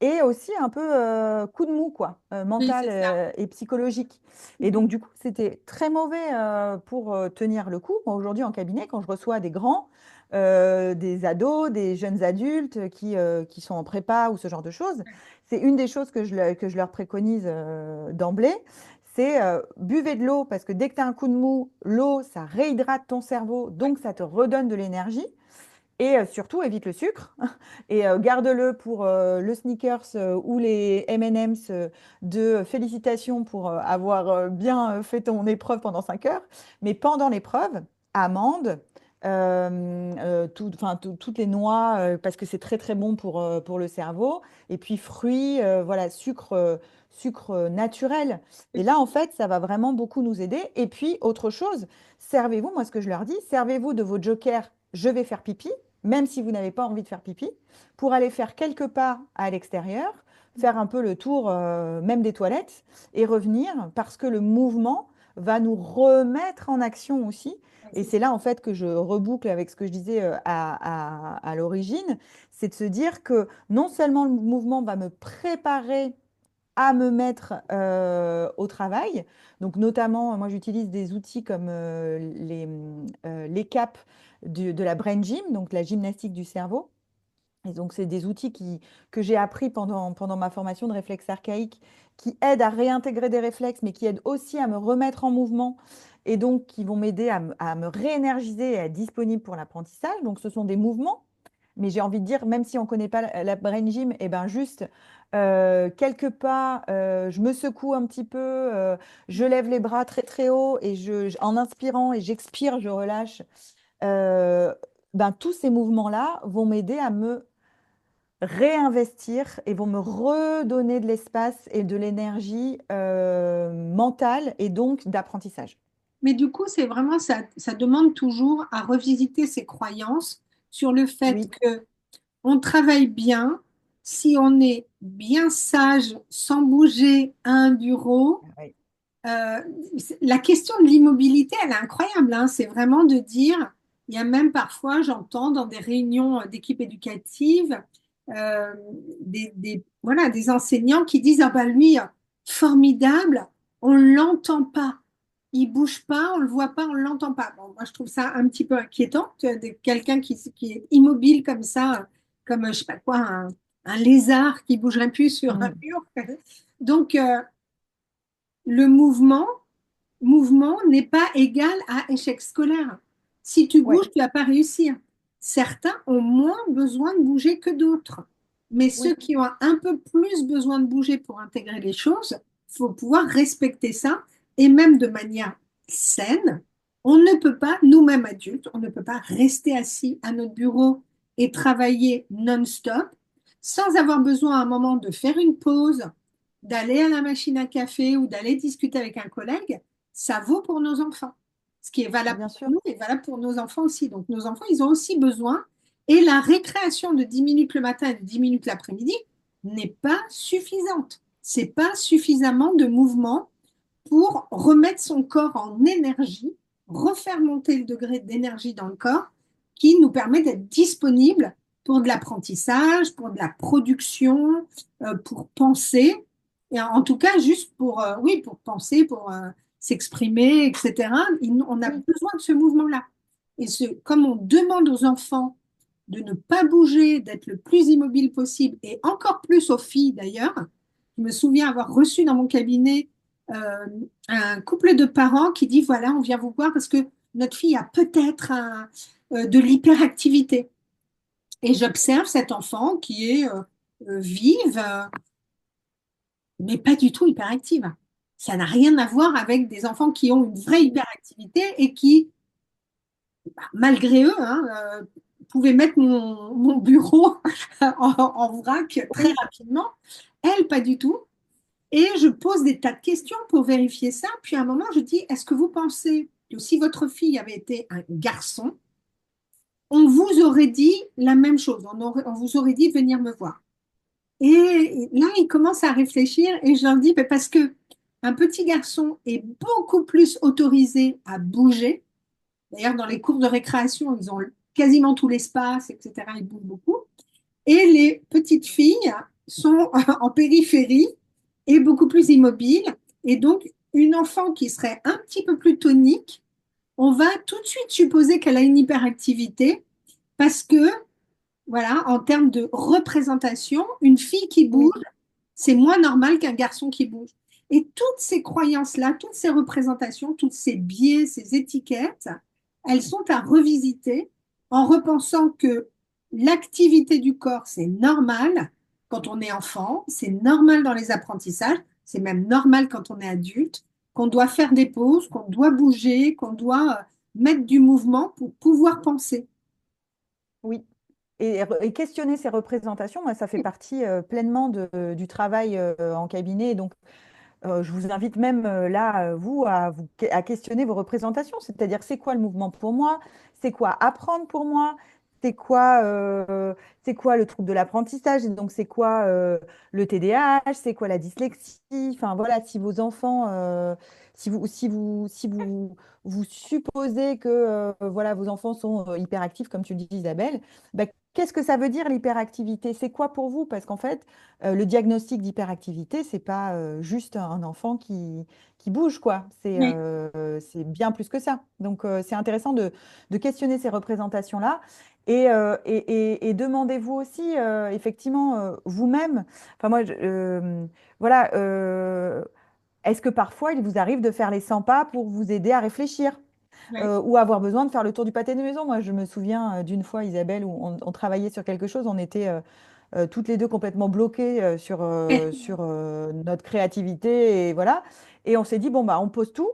et aussi un peu coup de mou, quoi, Oui, mental c'est ça. et psychologique. Et donc, du coup, c'était très mauvais pour tenir le coup. Moi, aujourd'hui, en cabinet, quand je reçois des grands, des ados, des jeunes adultes qui sont en prépa ou ce genre de choses, c'est une des choses que je leur préconise d'emblée. C'est buvez de l'eau parce que dès que tu as un coup de mou, l'eau, ça réhydrate ton cerveau, donc ça te redonne de l'énergie. Et surtout, évite le sucre et garde-le pour le sneakers ou les M&M's de félicitations pour avoir bien fait ton épreuve pendant 5 heures. Mais pendant l'épreuve, amandes, toutes les noix, parce que c'est très très bon pour le cerveau. Et puis fruits, voilà, sucre naturel. Et là, en fait, ça va vraiment beaucoup nous aider. Et puis, autre chose, servez-vous, moi ce que je leur dis, servez-vous de vos jokers, je vais faire pipi même si vous n'avez pas envie de faire pipi, pour aller faire quelques pas à l'extérieur, faire un peu le tour même des toilettes et revenir parce que le mouvement va nous remettre en action aussi. Ouais, Et c'est c'est ça. là en fait que je reboucle avec ce que je disais à l'origine, c'est de se dire que non seulement le mouvement va me préparer à me mettre au travail. Donc, notamment, moi, j'utilise des outils comme les CAP de la Brain Gym, donc la gymnastique du cerveau. Et donc, c'est des outils que j'ai appris pendant ma formation de réflexes archaïques qui aident à réintégrer des réflexes, mais qui aident aussi à me remettre en mouvement et donc qui vont m'aider à me réénergiser et à être disponible pour l'apprentissage. Donc, ce sont des mouvements, mais j'ai envie de dire, même si on ne connaît pas la brain gym, et ben juste quelques pas, je me secoue un petit peu, je lève les bras très très haut et en inspirant et j'expire, je relâche. Euh, ben, tous ces mouvements-là vont m'aider à me réinvestir et vont me redonner de l'espace et de l'énergie mentale et donc d'apprentissage. Mais du coup, c'est vraiment ça demande toujours à revisiter ses croyances sur le fait Oui, que on travaille bien si on est bien sage, sans bouger à un bureau. oui, Euh, la question de l'immobilité, elle est incroyable, hein. C'est vraiment de dire, Il y a même parfois, j'entends dans des réunions d'équipe éducative, euh, voilà, des enseignants qui disent, ah ben lui, formidable, on l'entend pas. Il bouge pas, on le voit pas, on l'entend pas. Bon, moi, je trouve ça un petit peu inquiétant, quelqu'un qui est immobile comme ça, comme, je sais pas quoi, un lézard qui bougerait plus sur un Mm. mur. Donc, le mouvement n'est pas égal à échec scolaire. Si tu Ouais, bouges, tu vas pas réussir. Certains ont moins besoin de bouger que d'autres. Mais ceux oui, qui ont un peu plus besoin de bouger pour intégrer les choses, il faut pouvoir respecter ça. Et même de manière saine, on ne peut pas, nous-mêmes adultes, on ne peut pas rester assis à notre bureau et travailler non-stop sans avoir besoin à un moment de faire une pause, d'aller à la machine à café ou d'aller discuter avec un collègue. Ça vaut pour nos enfants. Ce qui est valable bien pour sûr. nous est valable pour nos enfants aussi. Donc nos enfants, ils ont aussi besoin. Et la récréation de 10 minutes le matin et de 10 minutes l'après-midi n'est pas suffisante. C'est pas suffisamment de mouvement pour remettre son corps en énergie, refaire monter le degré d'énergie dans le corps qui nous permet d'être disponible pour de l'apprentissage, pour de la production, pour penser, et en tout cas juste pour, oui, pour penser, pour s'exprimer, etc. On a Oui, besoin de ce mouvement-là. Et comme on demande aux enfants de ne pas bouger, d'être le plus immobile possible, et encore plus aux filles d'ailleurs, je me souviens avoir reçu dans mon cabinet euh, un couple de parents qui dit, voilà, on vient vous voir parce que notre fille a peut-être de l'hyperactivité. Et j'observe cet enfant qui est vive, mais pas du tout hyperactive. Ça n'a rien à voir avec des enfants qui ont une vraie hyperactivité et qui, malgré eux, hein, pouvaient mettre mon bureau en vrac très oui, rapidement. Elle, pas du tout. Et je pose des tas de questions pour vérifier ça. Puis à un moment, je dis, est-ce que vous pensez que si votre fille avait été un garçon, on vous aurait dit la même chose, on vous aurait dit de venir me voir. Et là, il commence à réfléchir et je leur dis, ben, parce que un petit garçon est beaucoup plus autorisé à bouger. D'ailleurs, dans les cours de récréation, ils ont quasiment tout l'espace, etc. Ils bougent beaucoup. Et les petites filles sont en périphérie et beaucoup plus immobiles. Et donc, une enfant qui serait un petit peu plus tonique, on va tout de suite supposer qu'elle a une hyperactivité parce que, voilà, en termes de représentation, une fille qui bouge, oui. c'est moins normal qu'un garçon qui bouge. Et toutes ces croyances-là, toutes ces représentations, tous ces biais, ces étiquettes, elles sont à revisiter en repensant que l'activité du corps, c'est normal quand on est enfant, c'est normal dans les apprentissages, c'est même normal quand on est adulte, qu'on doit faire des pauses, qu'on doit bouger, qu'on doit mettre du mouvement pour pouvoir penser. Oui. Et questionner ces représentations, moi, ça fait partie pleinement du travail en cabinet. Donc, je vous invite même là, vous, à questionner vos représentations. C'est-à-dire, c'est quoi le mouvement pour moi? C'est quoi apprendre pour moi? C'est quoi, euh, c'est quoi le trouble de l'apprentissage? Et donc, c'est quoi le TDAH? C'est quoi la dyslexie? Enfin, voilà, si vos enfants, vous supposez que voilà, vos enfants sont hyperactifs, comme tu le dis, Isabelle, bah, qu'est-ce que ça veut dire l'hyperactivité? C'est quoi pour vous? Parce qu'en fait, le diagnostic d'hyperactivité, c'est pas juste un enfant qui bouge, quoi. Oui, C'est bien plus que ça. Donc, c'est intéressant de questionner ces représentations-là. Et demandez-vous aussi, effectivement, vous-même, enfin moi, voilà, est-ce que parfois il vous arrive de faire les 100 pas pour vous aider à réfléchir? oui. Ou avoir besoin de faire le tour du pâté de maison. Moi, je me souviens d'une fois, Isabelle, où on travaillait sur quelque chose, on était toutes les deux complètement bloquées sur notre créativité, et voilà. Et on s'est dit, bon, bah, on pose tout,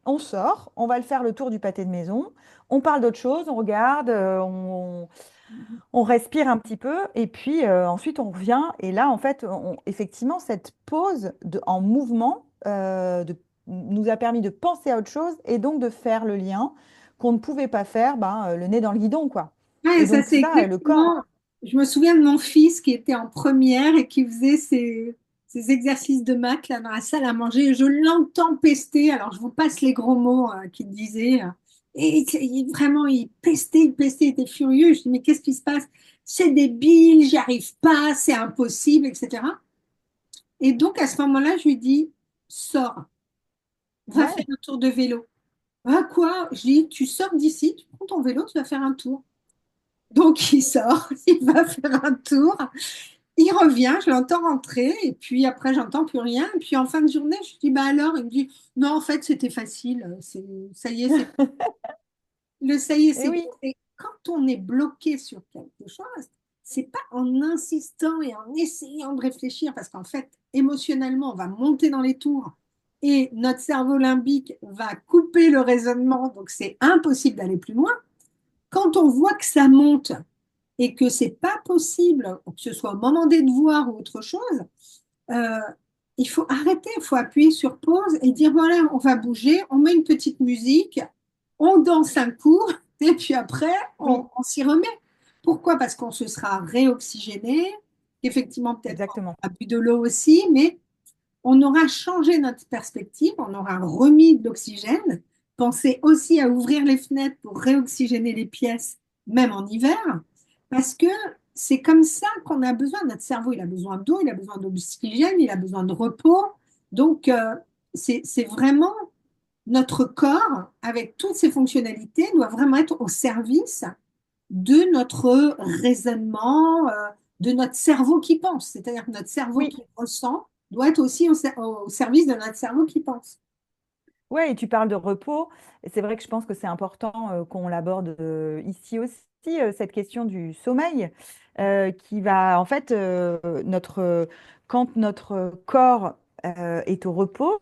on sort, on va le faire le tour du pâté de maison, on parle d'autre chose, on regarde, on respire un petit peu, et puis ensuite on revient. Et là, en fait, effectivement, cette pause en mouvement nous a permis de penser à autre chose et donc de faire le lien qu'on ne pouvait pas faire ben, le nez dans le guidon, quoi. Ouais, Et ça donc c'est ça, le corps, exactement. Je me souviens de mon fils qui était en première et qui faisait ses exercices de maths là, dans la salle à manger. Et je l'entends pester. Alors je vous passe les gros mots qu'il disait. Vraiment, il pestait, il était furieux. Je dis, mais qu'est-ce qui se passe? C'est débile, j'y arrive pas, c'est impossible, etc. Et donc, à ce moment-là, je lui dis, sors, va faire Ouais. un tour de vélo. Ah quoi? Je dis, tu sors d'ici, tu prends ton vélo, tu vas faire un tour. Donc, il sort, il va faire un tour. Il revient, je l'entends rentrer, et puis après, j'entends plus rien. Et puis en fin de journée, je dis, bah alors, il me dit, non, en fait, c'était facile. Ça y est, ça y est, Et c'est oui, fait. Quand on est bloqué sur quelque chose, c'est pas en insistant et en essayant de réfléchir, parce qu'en fait, émotionnellement, on va monter dans les tours et notre cerveau limbique va couper le raisonnement, donc c'est impossible d'aller plus loin. Quand on voit que ça monte et que c'est pas possible, que ce soit au moment des devoirs ou autre chose, euh, il faut arrêter, il faut appuyer sur pause et dire voilà, on va bouger, on met une petite musique, on danse un coup et puis après, oui, on s'y remet. Pourquoi? Parce qu'on se sera réoxygéné, effectivement, peut-être qu'on exactement. aura bu de l'eau aussi, mais on aura changé notre perspective, on aura remis de l'oxygène. Pensez aussi à ouvrir les fenêtres pour réoxygéner les pièces, même en hiver, parce que c'est comme ça qu'on a besoin. Notre cerveau, il a besoin d'eau, il a besoin d'oxygène, il a besoin de repos. Donc, c'est vraiment notre corps, avec toutes ses fonctionnalités, doit vraiment être au service de notre raisonnement, de notre cerveau qui pense. C'est-à-dire que notre cerveau Oui, qui ressent doit être aussi au service de notre cerveau qui pense. ouais, et tu parles de repos. Et c'est vrai que je pense que c'est important qu'on l'aborde ici aussi, cette question du sommeil, qui va, en fait, quand notre corps est au repos,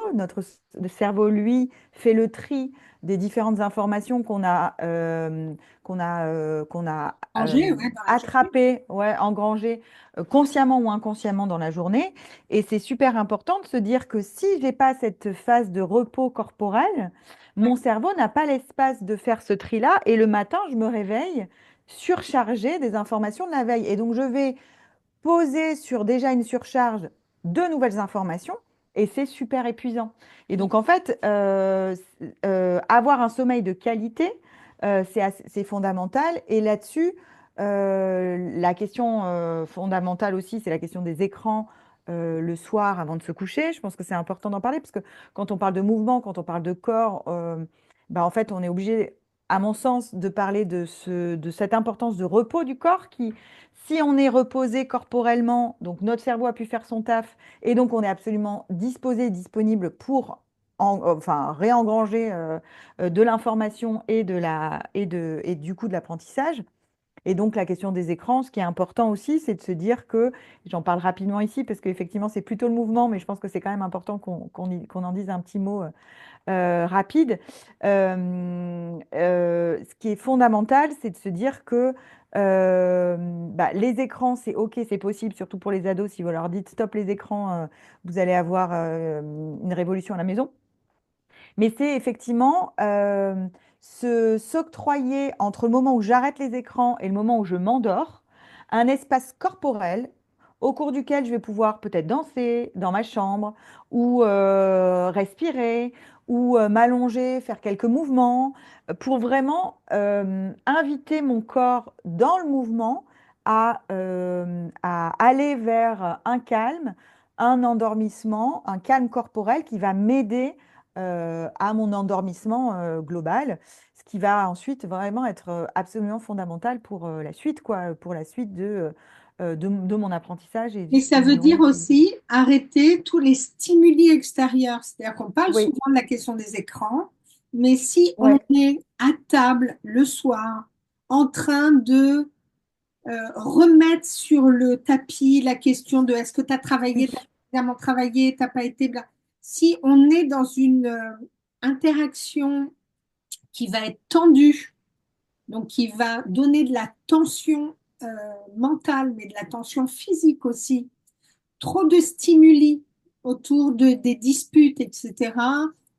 le cerveau, lui, fait le tri des différentes informations qu'on a Manger, ouais, dans la journée. attrapées, ouais, engrangées, consciemment ou inconsciemment dans la journée. Et c'est super important de se dire que si j'ai pas cette phase de repos corporel, Ouais. mon cerveau n'a pas l'espace de faire ce tri-là. Et le matin, je me réveille surchargée des informations de la veille. Et donc, je vais poser sur déjà une surcharge de nouvelles informations. Et c'est super épuisant. Et donc, en fait, avoir un sommeil de qualité, c'est fondamental. Et là-dessus, la question fondamentale aussi, c'est la question des écrans le soir avant de se coucher. Je pense que c'est important d'en parler parce que quand on parle de mouvement, quand on parle de corps, bah, en fait, on est obligé, à mon sens, de parler de cette importance de repos du corps qui, si on est reposé corporellement, donc notre cerveau a pu faire son taf et donc on est absolument disposé, disponible pour enfin, réengranger de l'information et du coup de l'apprentissage. Et donc, la question des écrans, ce qui est important aussi, c'est de se dire que, j'en parle rapidement ici parce qu'effectivement, c'est plutôt le mouvement, mais je pense que c'est quand même important qu'on en dise un petit mot rapide. Ce qui est fondamental, c'est de se dire que bah, les écrans, c'est OK, c'est possible, surtout pour les ados, si vous leur dites stop les écrans, vous allez avoir une révolution à la maison. Mais c'est effectivement s'octroyer entre le moment où j'arrête les écrans et le moment où je m'endors, un espace corporel au cours duquel je vais pouvoir peut-être danser dans ma chambre ou respirer ou m'allonger, faire quelques mouvements pour vraiment inviter mon corps dans le mouvement à aller vers un calme, un endormissement, un calme corporel qui va m'aider à mon endormissement global, ce qui va ensuite vraiment être absolument fondamental pour la suite, quoi, pour la suite de mon apprentissage et Et ça du veut dire long. aussi arrêter tous les stimuli extérieurs. C'est-à-dire qu'on parle Oui, souvent de la question des écrans, mais si on ouais, est à table le soir en train de remettre sur le tapis la question de est-ce que tu as travaillé, oui, tu as suffisamment travaillé, tu n'as pas été bla. Si on est dans une interaction qui va être tendue, donc qui va donner de la tension mentale, mais de la tension physique aussi, trop de stimuli autour des disputes, etc.,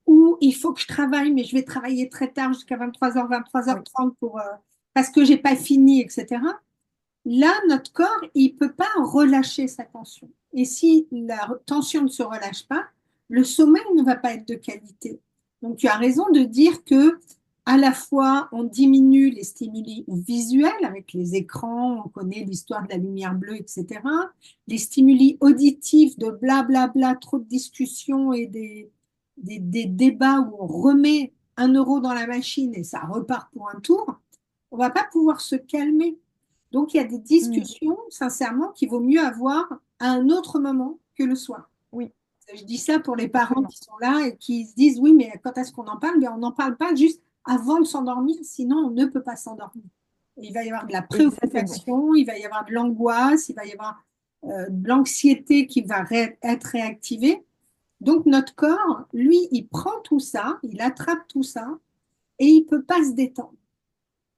où il faut que je travaille, mais je vais travailler très tard jusqu'à 23h, oui. 23h30 parce que j'ai pas fini, etc. Là, notre corps, il ne peut pas relâcher sa tension. Et si la tension ne se relâche pas, le sommeil ne va pas être de qualité. Donc, tu as raison de dire que À la fois, on diminue les stimuli visuels avec les écrans, on connaît l'histoire de la lumière bleue, etc. Les stimuli auditifs de blablabla, trop de discussions et des débats où on remet 1 euro dans la machine et ça repart pour un tour, on va pas pouvoir se calmer. Donc, il y a des Mm. discussions, sincèrement, qu'il vaut mieux avoir à un autre moment que le soir. Oui, Je dis ça pour les parents absolument. qui sont là et qui se disent, oui, mais quand est-ce qu'on en parle? Mais on n'en parle pas juste avant de s'endormir, sinon on ne peut pas s'endormir. Il va y avoir de la Et ça, c'est bon. préoccupation, il va y avoir de l'angoisse, il va y avoir de l'anxiété qui va être réactivée. Donc notre corps, lui, il prend tout ça, il attrape tout ça et il ne peut pas se détendre.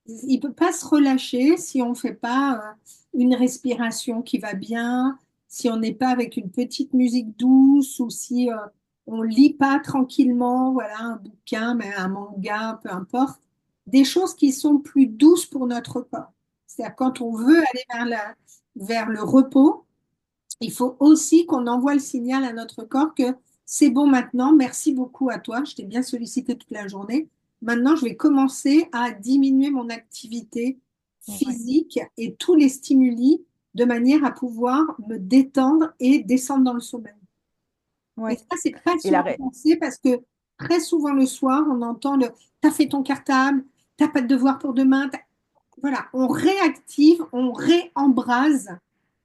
Il ne peut pas se relâcher si on ne fait pas une respiration qui va bien, si on n'est pas avec une petite musique douce ou si on lit pas tranquillement, voilà, un bouquin, mais un manga, peu importe. Des choses qui sont plus douces pour notre corps. C'est-à-dire quand on veut aller vers le repos, il faut aussi qu'on envoie le signal à notre corps que c'est bon maintenant, merci beaucoup à toi, je t'ai bien sollicité toute la journée. Maintenant, je vais commencer à diminuer mon activité Ouais. physique et tous les stimuli de manière à pouvoir me détendre et descendre dans le sommeil. Et Ouais. ça, c'est pas Et la, souvent pensé parce que très souvent le soir, on entend le t'as fait ton cartable, t'as pas de devoir pour demain. Voilà, on réactive, on réembrase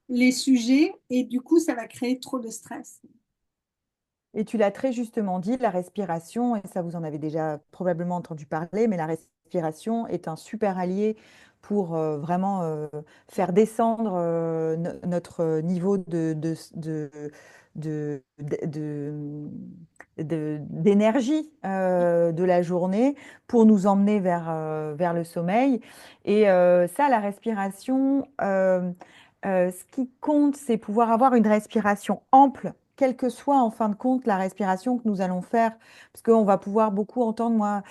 les sujets et du coup, ça va créer trop de stress. Et tu l'as très justement dit, la respiration, et ça vous en avez déjà probablement entendu parler, mais la respiration est un super allié pour vraiment faire descendre notre niveau de- de- d'énergie de la journée pour nous emmener vers le sommeil. Et ça, la respiration, ce qui compte, c'est pouvoir avoir une respiration ample quelle que soit en fin de compte la respiration que nous allons faire, parce qu'on va pouvoir beaucoup entendre, moi,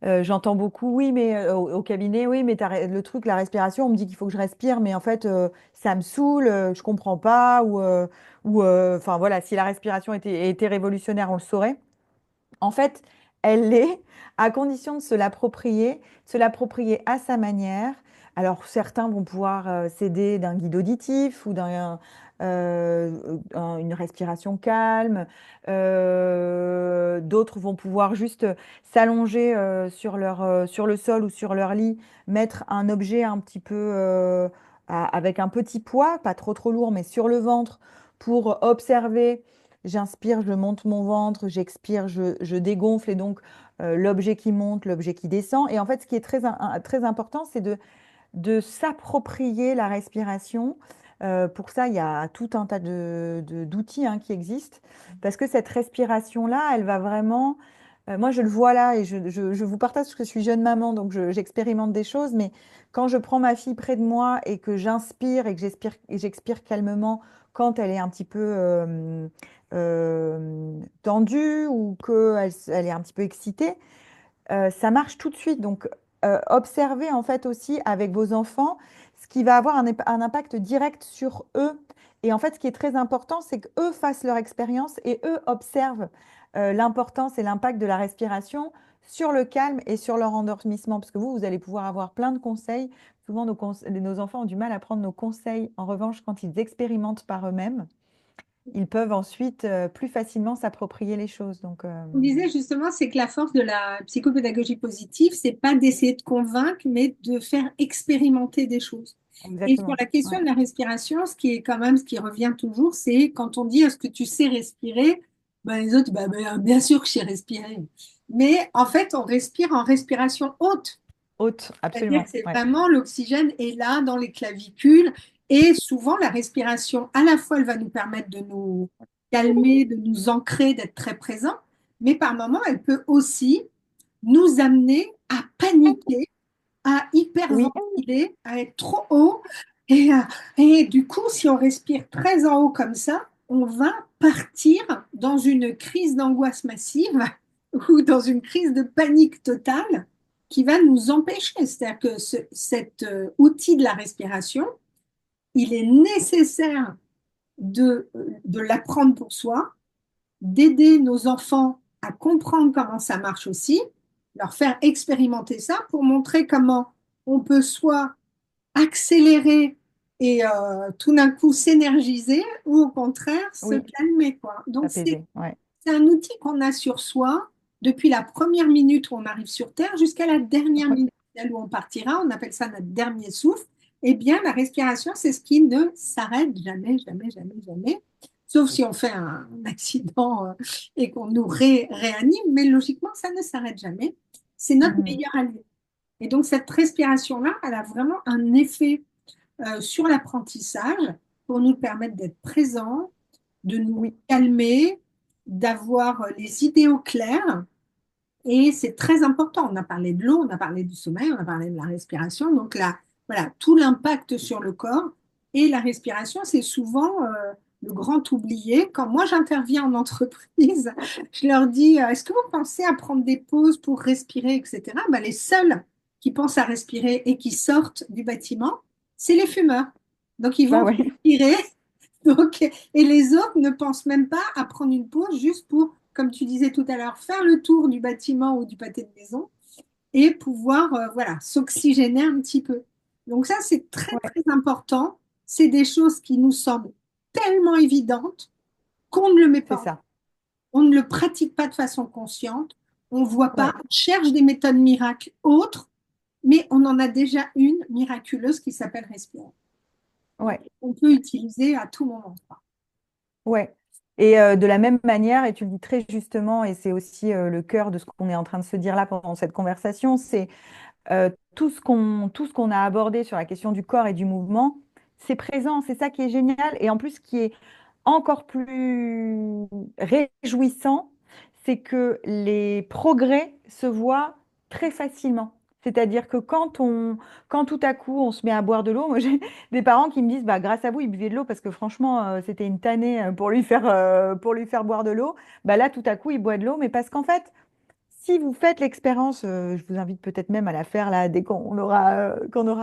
j'entends beaucoup, oui, mais au cabinet, oui, mais le truc, la respiration, on me dit qu'il faut que je respire, mais en fait, ça me saoule, je comprends pas, enfin voilà, si la respiration était révolutionnaire, on le saurait. En fait, elle l'est à condition de se l'approprier à sa manière. Alors, certains vont pouvoir s'aider d'un guide auditif ou une respiration calme. D'autres vont pouvoir juste s'allonger sur le sol ou sur leur lit, mettre un objet un petit peu avec un petit poids, pas trop trop lourd, mais sur le ventre pour observer. J'inspire, je monte mon ventre, j'expire, je dégonfle et donc l'objet qui monte, l'objet qui descend. Et en fait, ce qui est très important, c'est de s'approprier la respiration. Pour ça, il y a tout un tas d'outils hein, qui existent parce que cette respiration-là, elle va vraiment. Moi, je le vois là et je vous partage parce que je suis jeune maman, donc j'expérimente des choses. Mais quand je prends ma fille près de moi et que j'inspire et j'expire calmement quand elle est un petit peu tendue ou qu'elle est un petit peu excitée, ça marche tout de suite. Donc, observez en fait aussi avec vos enfants ce qui va avoir un impact direct sur eux. Et en fait, ce qui est très important, c'est qu'eux fassent leur expérience et eux observent l'importance et l'impact de la respiration sur le calme et sur leur endormissement. Parce que vous allez pouvoir avoir plein de conseils. Souvent, nos enfants ont du mal à prendre nos conseils. En revanche, quand ils expérimentent par eux-mêmes, ils peuvent ensuite plus facilement s'approprier les choses. Donc, On disait justement, c'est que la force de la psychopédagogie positive, c'est pas d'essayer de convaincre, mais de faire expérimenter des choses. Et sur exactement. la question Ouais. de la respiration, ce qui est quand même, ce qui revient toujours, c'est quand on dit est-ce que tu sais respirer, ben, les autres, bien sûr que je sais respirer. Mais en fait, on respire en respiration haute. Haute, C'est-à-dire que absolument. c'est Ouais. vraiment l'oxygène est là dans les clavicules et souvent la respiration, à la fois, elle va nous permettre de nous calmer, de nous ancrer, d'être très présent, mais par moments, elle peut aussi nous amener à paniquer, à Oui, hyperventiler, à être trop haut. Et, euh, et du coup, si on respire très en haut comme ça, on va partir dans une crise d'angoisse massive ou dans une crise de panique totale qui va nous empêcher. C'est-à-dire que cet outil de la respiration, il est nécessaire de l'apprendre pour soi, d'aider nos enfants à comprendre comment ça marche aussi, leur faire expérimenter ça pour montrer comment on peut soit accélérer et tout d'un coup s'énergiser ou au contraire se Oui, calmer, quoi. Donc apaiser. Ouais. c'est un outil qu'on a sur soi depuis la première minute où on arrive sur Terre jusqu'à la dernière Ouais. minute, celle où on partira. On appelle ça notre dernier souffle. Eh bien, la respiration, c'est ce qui ne s'arrête jamais, jamais, jamais, jamais. Sauf si on fait un accident et qu'on nous réanime, mais logiquement, ça ne s'arrête jamais. C'est notre Mhm. meilleur allié. Et donc, cette respiration-là, elle a vraiment un effet sur l'apprentissage pour nous permettre d'être présents, de nous Oui, calmer, d'avoir les idées au clair. Et c'est très important. On a parlé de l'eau, on a parlé du sommeil, on a parlé de la respiration. Donc là, voilà, tout l'impact sur le corps. Et la respiration, c'est souvent le grand oublié. Quand moi j'interviens en entreprise, je leur dis, est-ce que vous pensez à prendre des pauses pour respirer, etc. Ben, les seuls qui pensent à respirer et qui sortent du bâtiment, c'est les fumeurs. Donc ils bah vont ouais, respirer. Donc, et les autres ne pensent même pas à prendre une pause juste pour, comme tu disais tout à l'heure, faire le tour du bâtiment ou du pâté de maison et pouvoir voilà, s'oxygéner un petit peu. Donc ça, c'est très, ouais, très important. C'est des choses qui nous semblent tellement évidentes qu'on ne le met c'est pas, ça. on ne le pratique pas de façon consciente. On ne voit pas, Ouais, on cherche des méthodes miracles autres, mais on en a déjà une miraculeuse qui s'appelle respirer. Donc, ouais. on peut utiliser à tout moment. Ouais. Et de la même manière, et tu le dis très justement, et c'est aussi le cœur de ce qu'on est en train de se dire là pendant cette conversation, c'est tout ce qu'on a abordé sur la question du corps et du mouvement, c'est présent, c'est ça qui est génial. Et en plus, ce qui est encore plus réjouissant, c'est que les progrès se voient très facilement. C'est-à-dire que quand tout à coup on se met à boire de l'eau, moi j'ai des parents qui me disent, bah, grâce à vous, il buvait de l'eau parce que franchement, c'était une tannée pour lui faire boire de l'eau. Bah, là, tout à coup, il boit de l'eau, mais parce qu'en fait, si vous faites l'expérience, je vous invite peut-être même à la faire là dès qu'on aura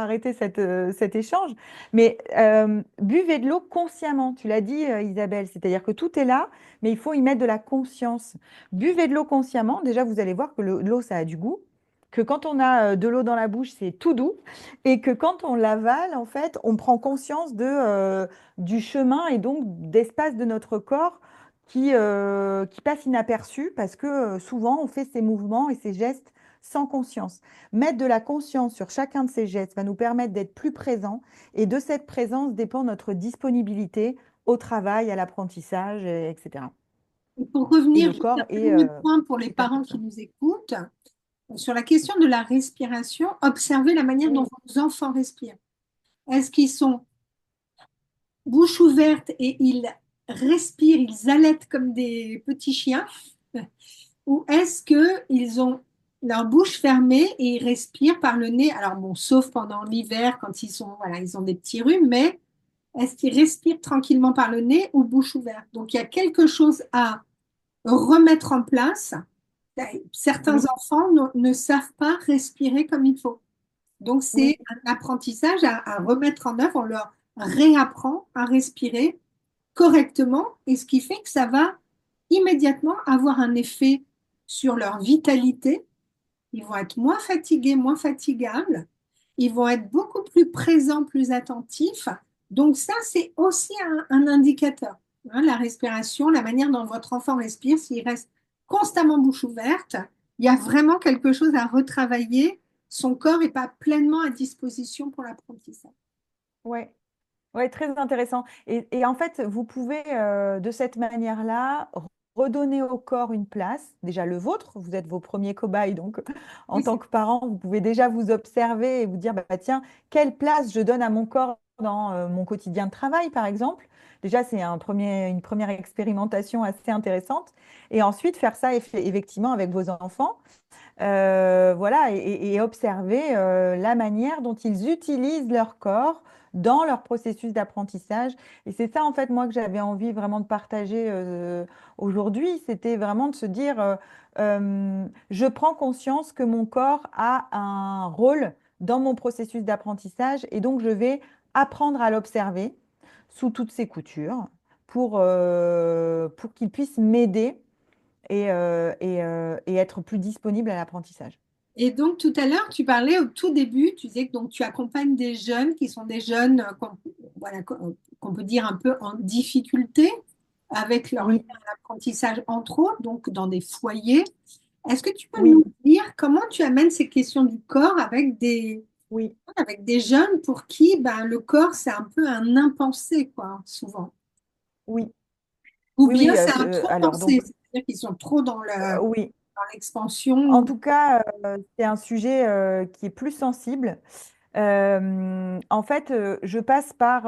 arrêté cet échange, mais buvez de l'eau consciemment, tu l'as dit Isabelle, c'est-à-dire que tout est là, mais il faut y mettre de la conscience. Buvez de l'eau consciemment, déjà vous allez voir que l'eau ça a du goût, que quand on a de l'eau dans la bouche c'est tout doux, et que quand on l'avale, en fait, on prend conscience du chemin et donc d'espace de notre corps qui passe inaperçu parce que souvent on fait ces mouvements et ces gestes sans conscience. Mettre de la conscience sur chacun de ces gestes va nous permettre d'être plus présents et de cette présence dépend notre disponibilité au travail, à l'apprentissage, etc. Et pour Et revenir le juste un corps dernier point pour les est parents qui percutant. nous écoutent, sur la question de la respiration, observez la manière dont Oui, vos enfants respirent. Est-ce qu'ils sont bouche ouverte et ils respirent, ils allaitent comme des petits chiens, ou est-ce qu'ils ont leur bouche fermée et ils respirent par le nez? Alors bon, sauf pendant l'hiver quand ils sont, voilà, ils ont des petits rhumes, mais est-ce qu'ils respirent tranquillement par le nez ou bouche ouverte? Donc il y a quelque chose à remettre en place. Certains oui, enfants ne savent pas respirer comme il faut. Donc, c'est oui, un apprentissage à remettre en œuvre. On leur réapprend à respirer correctement et ce qui fait que ça va immédiatement avoir un effet sur leur vitalité. Ils vont être moins fatigués, moins fatigables. Ils vont être beaucoup plus présents, plus attentifs. Donc ça, c'est aussi un indicateur. Hein, la respiration, la manière dont votre enfant respire, s'il reste constamment bouche ouverte, il y a vraiment quelque chose à retravailler. Son corps n'est pas pleinement à disposition pour l'apprentissage. ouais. Ouais, très intéressant. Et en fait, vous pouvez de cette manière-là redonner au corps une place, déjà le vôtre, vous êtes vos premiers cobayes, donc en Oui, tant c'est que parent, vous pouvez déjà vous observer et vous dire, bah, tiens, quelle place je donne à mon corps dans mon quotidien de travail, par exemple. Déjà, c'est une première expérimentation assez intéressante. Et ensuite, faire ça effectivement avec vos enfants. Voilà, et observer la manière dont ils utilisent leur corps dans leur processus d'apprentissage. Et c'est ça, en fait, moi, que j'avais envie vraiment de partager aujourd'hui. C'était vraiment de se dire, je prends conscience que mon corps a un rôle dans mon processus d'apprentissage et donc je vais apprendre à l'observer sous toutes ses coutures pour qu'il puisse m'aider et être plus disponible à l'apprentissage. Et donc, tout à l'heure, tu parlais au tout début, tu disais que donc, tu accompagnes des jeunes qui sont des jeunes voilà, qu'on peut dire un peu en difficulté avec leur lien Oui, à l'apprentissage, entre autres, donc dans des foyers. Est-ce que tu peux oui, nous dire comment tu amènes ces questions du corps oui, avec des jeunes pour qui ben, le corps, c'est un peu un impensé, quoi, souvent. oui, Ou oui, bien oui. c'est un trop Alors, pensé, donc, c'est-à-dire qu'ils sont trop oui. dans l'expansion. En tout cas, c'est un sujet qui est plus sensible. En fait, je passe par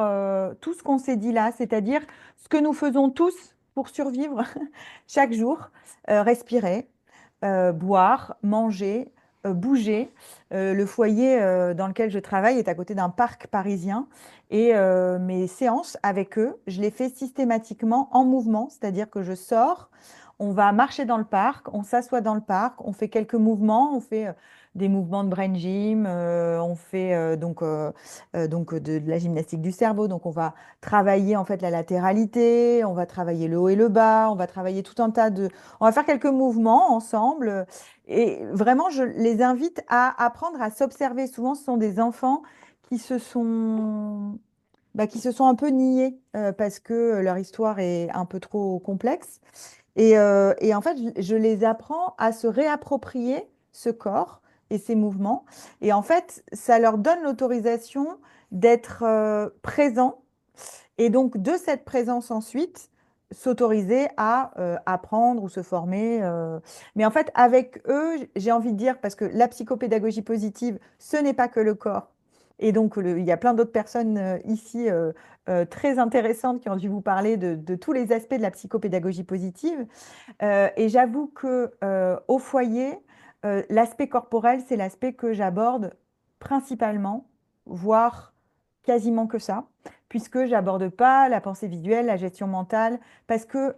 tout ce qu'on s'est dit là, c'est-à-dire ce que nous faisons tous pour survivre chaque jour, respirer, boire, manger, bouger. Le foyer dans lequel je travaille est à côté d'un parc parisien et mes séances avec eux, je les fais systématiquement en mouvement, c'est-à-dire que je sors, on va marcher dans le parc, on s'assoit dans le parc, on fait quelques mouvements, on fait des mouvements de brain gym, on fait donc de la gymnastique du cerveau, donc on va travailler en fait la latéralité, on va travailler le haut et le bas, on va travailler tout un tas de on va faire quelques mouvements ensemble et vraiment, je les invite à apprendre à s'observer. Souvent, ce sont des enfants qui se sont, qui se sont un peu niés parce que leur histoire est un peu trop complexe. Et en fait, je les apprends à se réapproprier ce corps et ces mouvements. Et en fait, ça leur donne l'autorisation d'être présents et donc, de cette présence ensuite, s'autoriser à apprendre ou se former. Mais en fait, avec eux, j'ai envie de dire, parce que la psychopédagogie positive, ce n'est pas que le corps. Et donc, il y a plein d'autres personnes ici très intéressantes qui ont dû vous parler de tous les aspects de la psychopédagogie positive. Et j'avoue que au foyer, l'aspect corporel, c'est l'aspect que j'aborde principalement, voire quasiment que ça, puisque j'aborde pas la pensée visuelle, la gestion mentale, parce que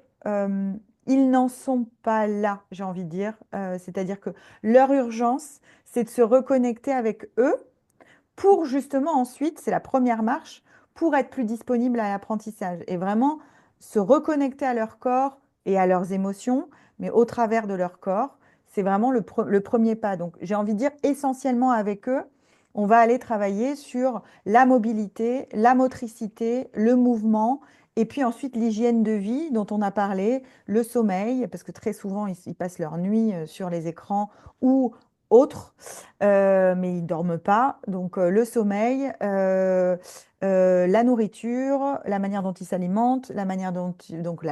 ils n'en sont pas là, j'ai envie de dire. C'est-à-dire que leur urgence, c'est de se reconnecter avec eux pour justement ensuite, c'est la première marche, pour être plus disponible à l'apprentissage et vraiment se reconnecter à leur corps et à leurs émotions, mais au travers de leur corps. C'est vraiment le premier pas. Donc j'ai envie de dire essentiellement avec eux, on va aller travailler sur la mobilité, la motricité, le mouvement. Et puis ensuite, l'hygiène de vie dont on a parlé, le sommeil, parce que très souvent, ils passent leur nuit sur les écrans ou autres mais ils dorment pas. Donc le sommeil, la nourriture, la manière dont ils s'alimentent, la manière dont donc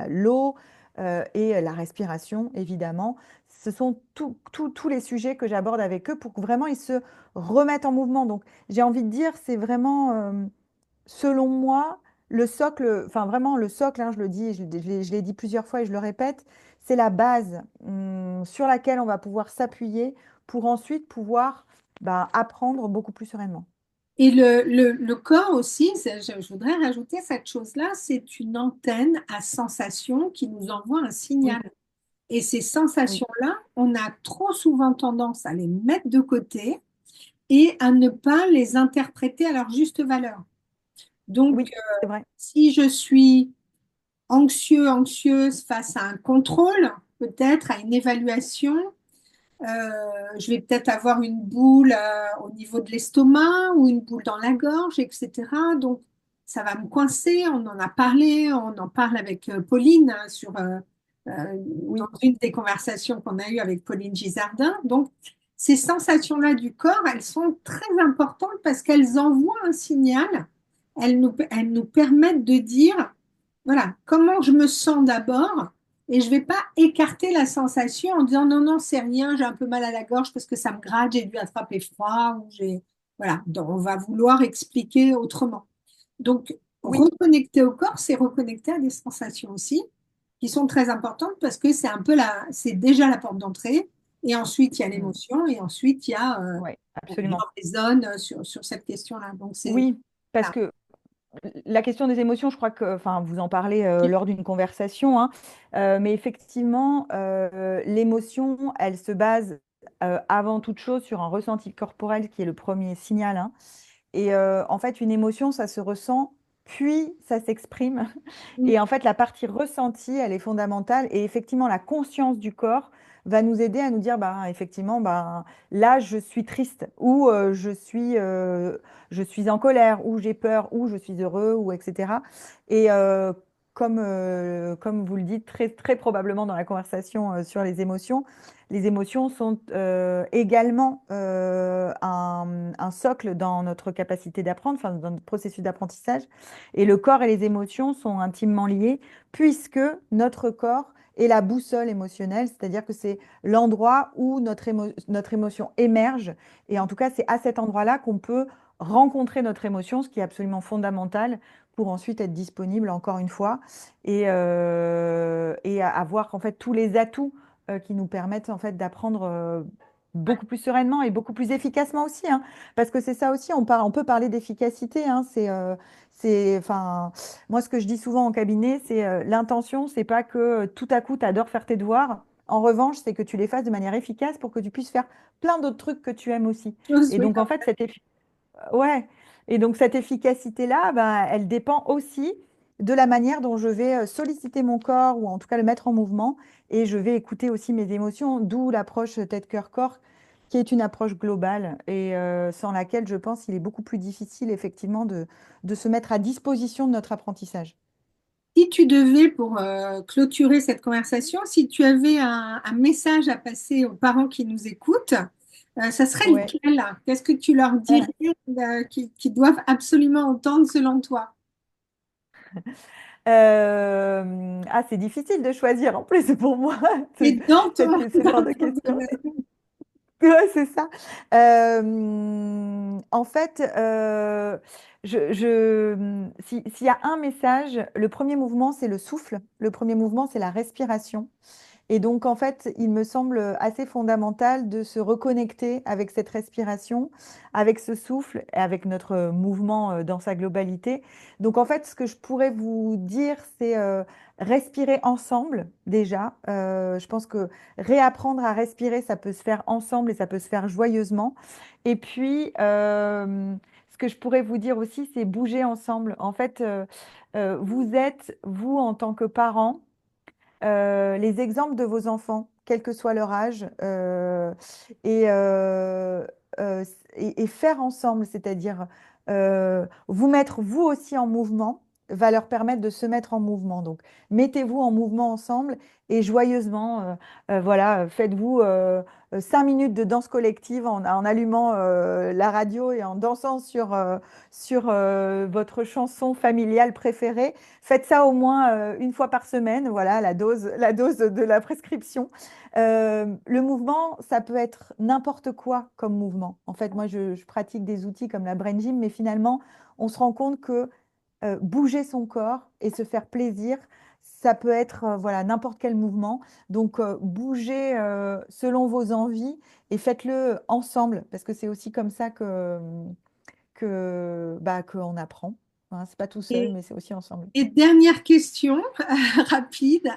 l'eau et la respiration, évidemment. Ce sont tous les sujets que j'aborde avec eux pour que vraiment ils se remettent en mouvement. Donc j'ai envie de dire, c'est vraiment, selon moi, le socle, enfin vraiment le socle, hein, je le dis, je l'ai dit plusieurs fois et je le répète, c'est la base sur laquelle on va pouvoir s'appuyer pour ensuite pouvoir apprendre beaucoup plus sereinement. Et le corps aussi, je voudrais rajouter cette chose-là, c'est une antenne à sensations qui nous envoie un Oui, signal. Et ces oui, sensations-là, on a trop souvent tendance à les mettre de côté et à ne pas les interpréter à leur juste valeur. Donc, oui, c'est vrai. si je suis anxieuse face à un contrôle, peut-être à une évaluation, je vais peut-être avoir une boule au niveau de l'estomac ou une boule dans la gorge, etc. Donc, ça va me coincer. On en a parlé, on en parle avec Pauline hein, dans Oui, une des conversations qu'on a eues avec Pauline Gisardin. Donc, ces sensations-là du corps, elles sont très importantes parce qu'elles envoient un signal. Elles nous permettent de dire, voilà, comment je me sens d'abord et je ne vais pas écarter la sensation en disant non, non, c'est rien, j'ai un peu mal à la gorge parce que ça me gratte, j'ai dû attraper froid ou j'ai. Voilà, donc on va vouloir expliquer autrement. Donc, oui, reconnecter au corps, c'est reconnecter à des sensations aussi qui sont très importantes parce que c'est un peu c'est déjà la porte d'entrée. Et ensuite, il y a mm, l'émotion et ensuite, il y a, ouais, j'en absolument. raisonne sur cette question-là. Donc, c'est. Oui, parce Voilà. que la question des émotions, je crois que, enfin, vous en parlez lors d'une conversation, hein, mais effectivement, l'émotion, elle se base avant toute chose sur un ressenti corporel qui est le premier signal, hein. Et en fait, une émotion, ça se ressent, puis ça s'exprime. Mm. Et en fait, la partie ressentie, elle est fondamentale. Et effectivement, la conscience du corps va nous aider à nous dire, bah, effectivement, bah, là, je suis triste, ou je suis en colère, ou j'ai peur, ou je suis heureux, ou etc. Et comme vous le dites très, très probablement dans la conversation sur les émotions sont également un socle dans notre capacité d'apprendre, enfin, dans notre processus d'apprentissage. Et le corps et les émotions sont intimement liés, puisque notre corps est la boussole émotionnelle, c'est-à-dire que c'est l'endroit où notre émotion émerge. Et en tout cas, c'est à cet endroit-là qu'on peut rencontrer notre émotion, ce qui est absolument fondamental pour ensuite être disponible, encore une fois, et avoir en fait tous les atouts qui nous permettent en fait d'apprendre beaucoup plus sereinement et beaucoup plus efficacement aussi, hein. Parce que c'est ça aussi, on peut parler d'efficacité, hein. Enfin, moi, ce que je dis souvent en cabinet, c'est l'intention, c'est pas que tout à coup, tu adores faire tes devoirs. En revanche, c'est que tu les fasses de manière efficace pour que tu puisses faire plein d'autres trucs que tu aimes aussi. Chose, Et oui. donc, en fait, ouais. Et donc, cette efficacité-là, bah, elle dépend aussi de la manière dont je vais solliciter mon corps ou en tout cas le mettre en mouvement. Et je vais écouter aussi mes émotions, d'où l'approche tête-cœur-corps, qui est une approche globale et sans laquelle, je pense, il est beaucoup plus difficile, effectivement, de se mettre à disposition de notre apprentissage. Si tu devais, pour clôturer cette conversation, si tu avais un message à passer aux parents qui nous écoutent, ça serait Ouais. lequel? Qu'est-ce que tu leur dirais qu'ils doivent absolument entendre selon toi? Ah, c'est difficile de choisir en plus pour moi Et dans ce genre dans de ton questions. domaine. Ouais, c'est ça. En fait, s'il y a un message, le premier mouvement, c'est le souffle. Le premier mouvement, c'est la respiration. Et donc, en fait, il me semble assez fondamental de se reconnecter avec cette respiration, avec ce souffle et avec notre mouvement dans sa globalité. Donc, en fait, ce que je pourrais vous dire, c'est respirer ensemble déjà. Je pense que réapprendre à respirer, ça peut se faire ensemble et ça peut se faire joyeusement. Et puis, ce que je pourrais vous dire aussi, c'est bouger ensemble. En fait, vous êtes, vous, en tant que parent, les exemples de vos enfants, quel que soit leur âge, et, euh, et faire ensemble, c'est-à-dire vous mettre vous aussi en mouvement, va leur permettre de se mettre en mouvement. Donc, mettez-vous en mouvement ensemble et joyeusement, voilà, faites-vous 5 minutes de danse collective en allumant la radio et en dansant sur votre chanson familiale préférée. Faites ça au moins une fois par semaine, voilà la dose de la prescription. Le mouvement, ça peut être n'importe quoi comme mouvement. En fait, moi, je pratique des outils comme la Brain Gym, mais finalement, on se rend compte que bouger son corps et se faire plaisir, ça peut être voilà, n'importe quel mouvement. Donc, bougez selon vos envies et faites-le ensemble, parce que c'est aussi comme ça qu'on apprend. Hein, c'est pas tout seul, Et, mais c'est aussi ensemble. et dernière question rapide.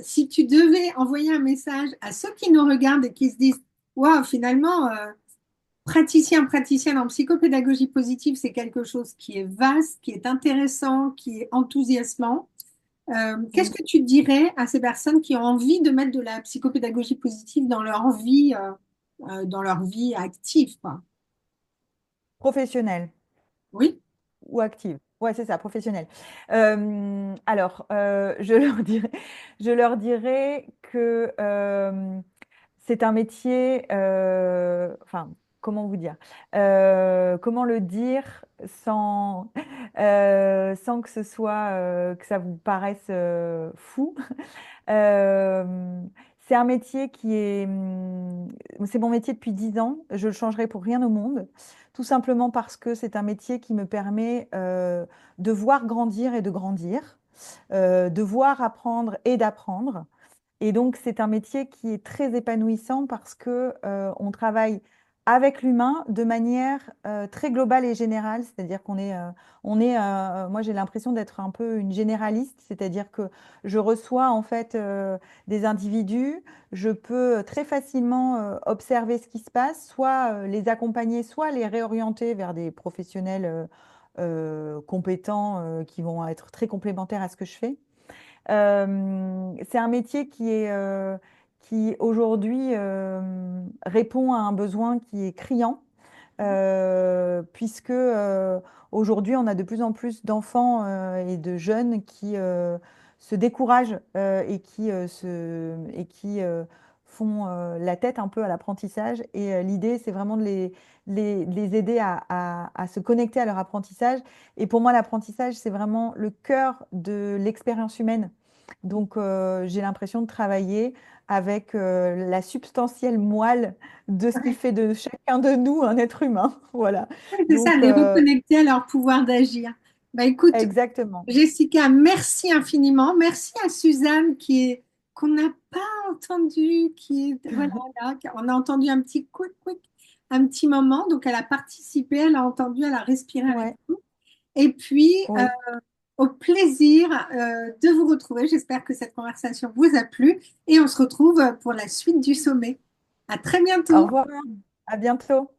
Si tu devais envoyer un message à ceux qui nous regardent et qui se disent, waouh, finalement, praticienne en psychopédagogie positive, c'est quelque chose qui est vaste, qui est intéressant, qui est enthousiasmant. Qu'est-ce Mm. que tu dirais à ces personnes qui ont envie de mettre de la psychopédagogie positive dans leur vie active, quoi? Professionnelle Oui, ou active. Ouais, c'est ça, professionnelle. Alors, je leur dirais que c'est un métier, enfin, comment vous dire, comment le dire sans que ce soit, que ça vous paraisse fou. Euh, c'est un métier c'est mon métier depuis 10 ans. Je le changerai pour rien au monde, tout simplement parce que c'est un métier qui me permet de voir grandir et de grandir, de voir apprendre et d'apprendre. Et donc, c'est un métier qui est très épanouissant parce que on travaille avec l'humain de manière très globale et générale. C'est-à-dire moi, j'ai l'impression d'être un peu une généraliste, c'est-à-dire que je reçois en fait des individus, je peux très facilement observer ce qui se passe, soit les accompagner, soit les réorienter vers des professionnels compétents qui vont être très complémentaires à ce que je fais. C'est un métier qui aujourd'hui répond à un besoin qui est criant, puisque aujourd'hui, on a de plus en plus d'enfants et de jeunes qui se découragent et qui font la tête un peu à l'apprentissage. Et l'idée, c'est vraiment de les aider à se connecter à leur apprentissage. Et pour moi, l'apprentissage, c'est vraiment le cœur de l'expérience humaine. Donc, j'ai l'impression de travailler avec la substantielle moelle de ce qui Ouais, fait de chacun de nous un être humain. Voilà. c'est ça, Donc, les reconnecter à leur pouvoir d'agir. Bah, écoute, exactement. Jessica, merci infiniment. Merci à Suzanne qu'on n'a pas entendu, qui est voilà là, on a entendu un petit un petit moment. Donc elle a participé, elle a entendu, elle a respiré avec Ouais, nous. Et puis oui. au plaisir de vous retrouver. J'espère que cette conversation vous a plu et on se retrouve pour la suite du sommet. À très Au bientôt. revoir. À bientôt.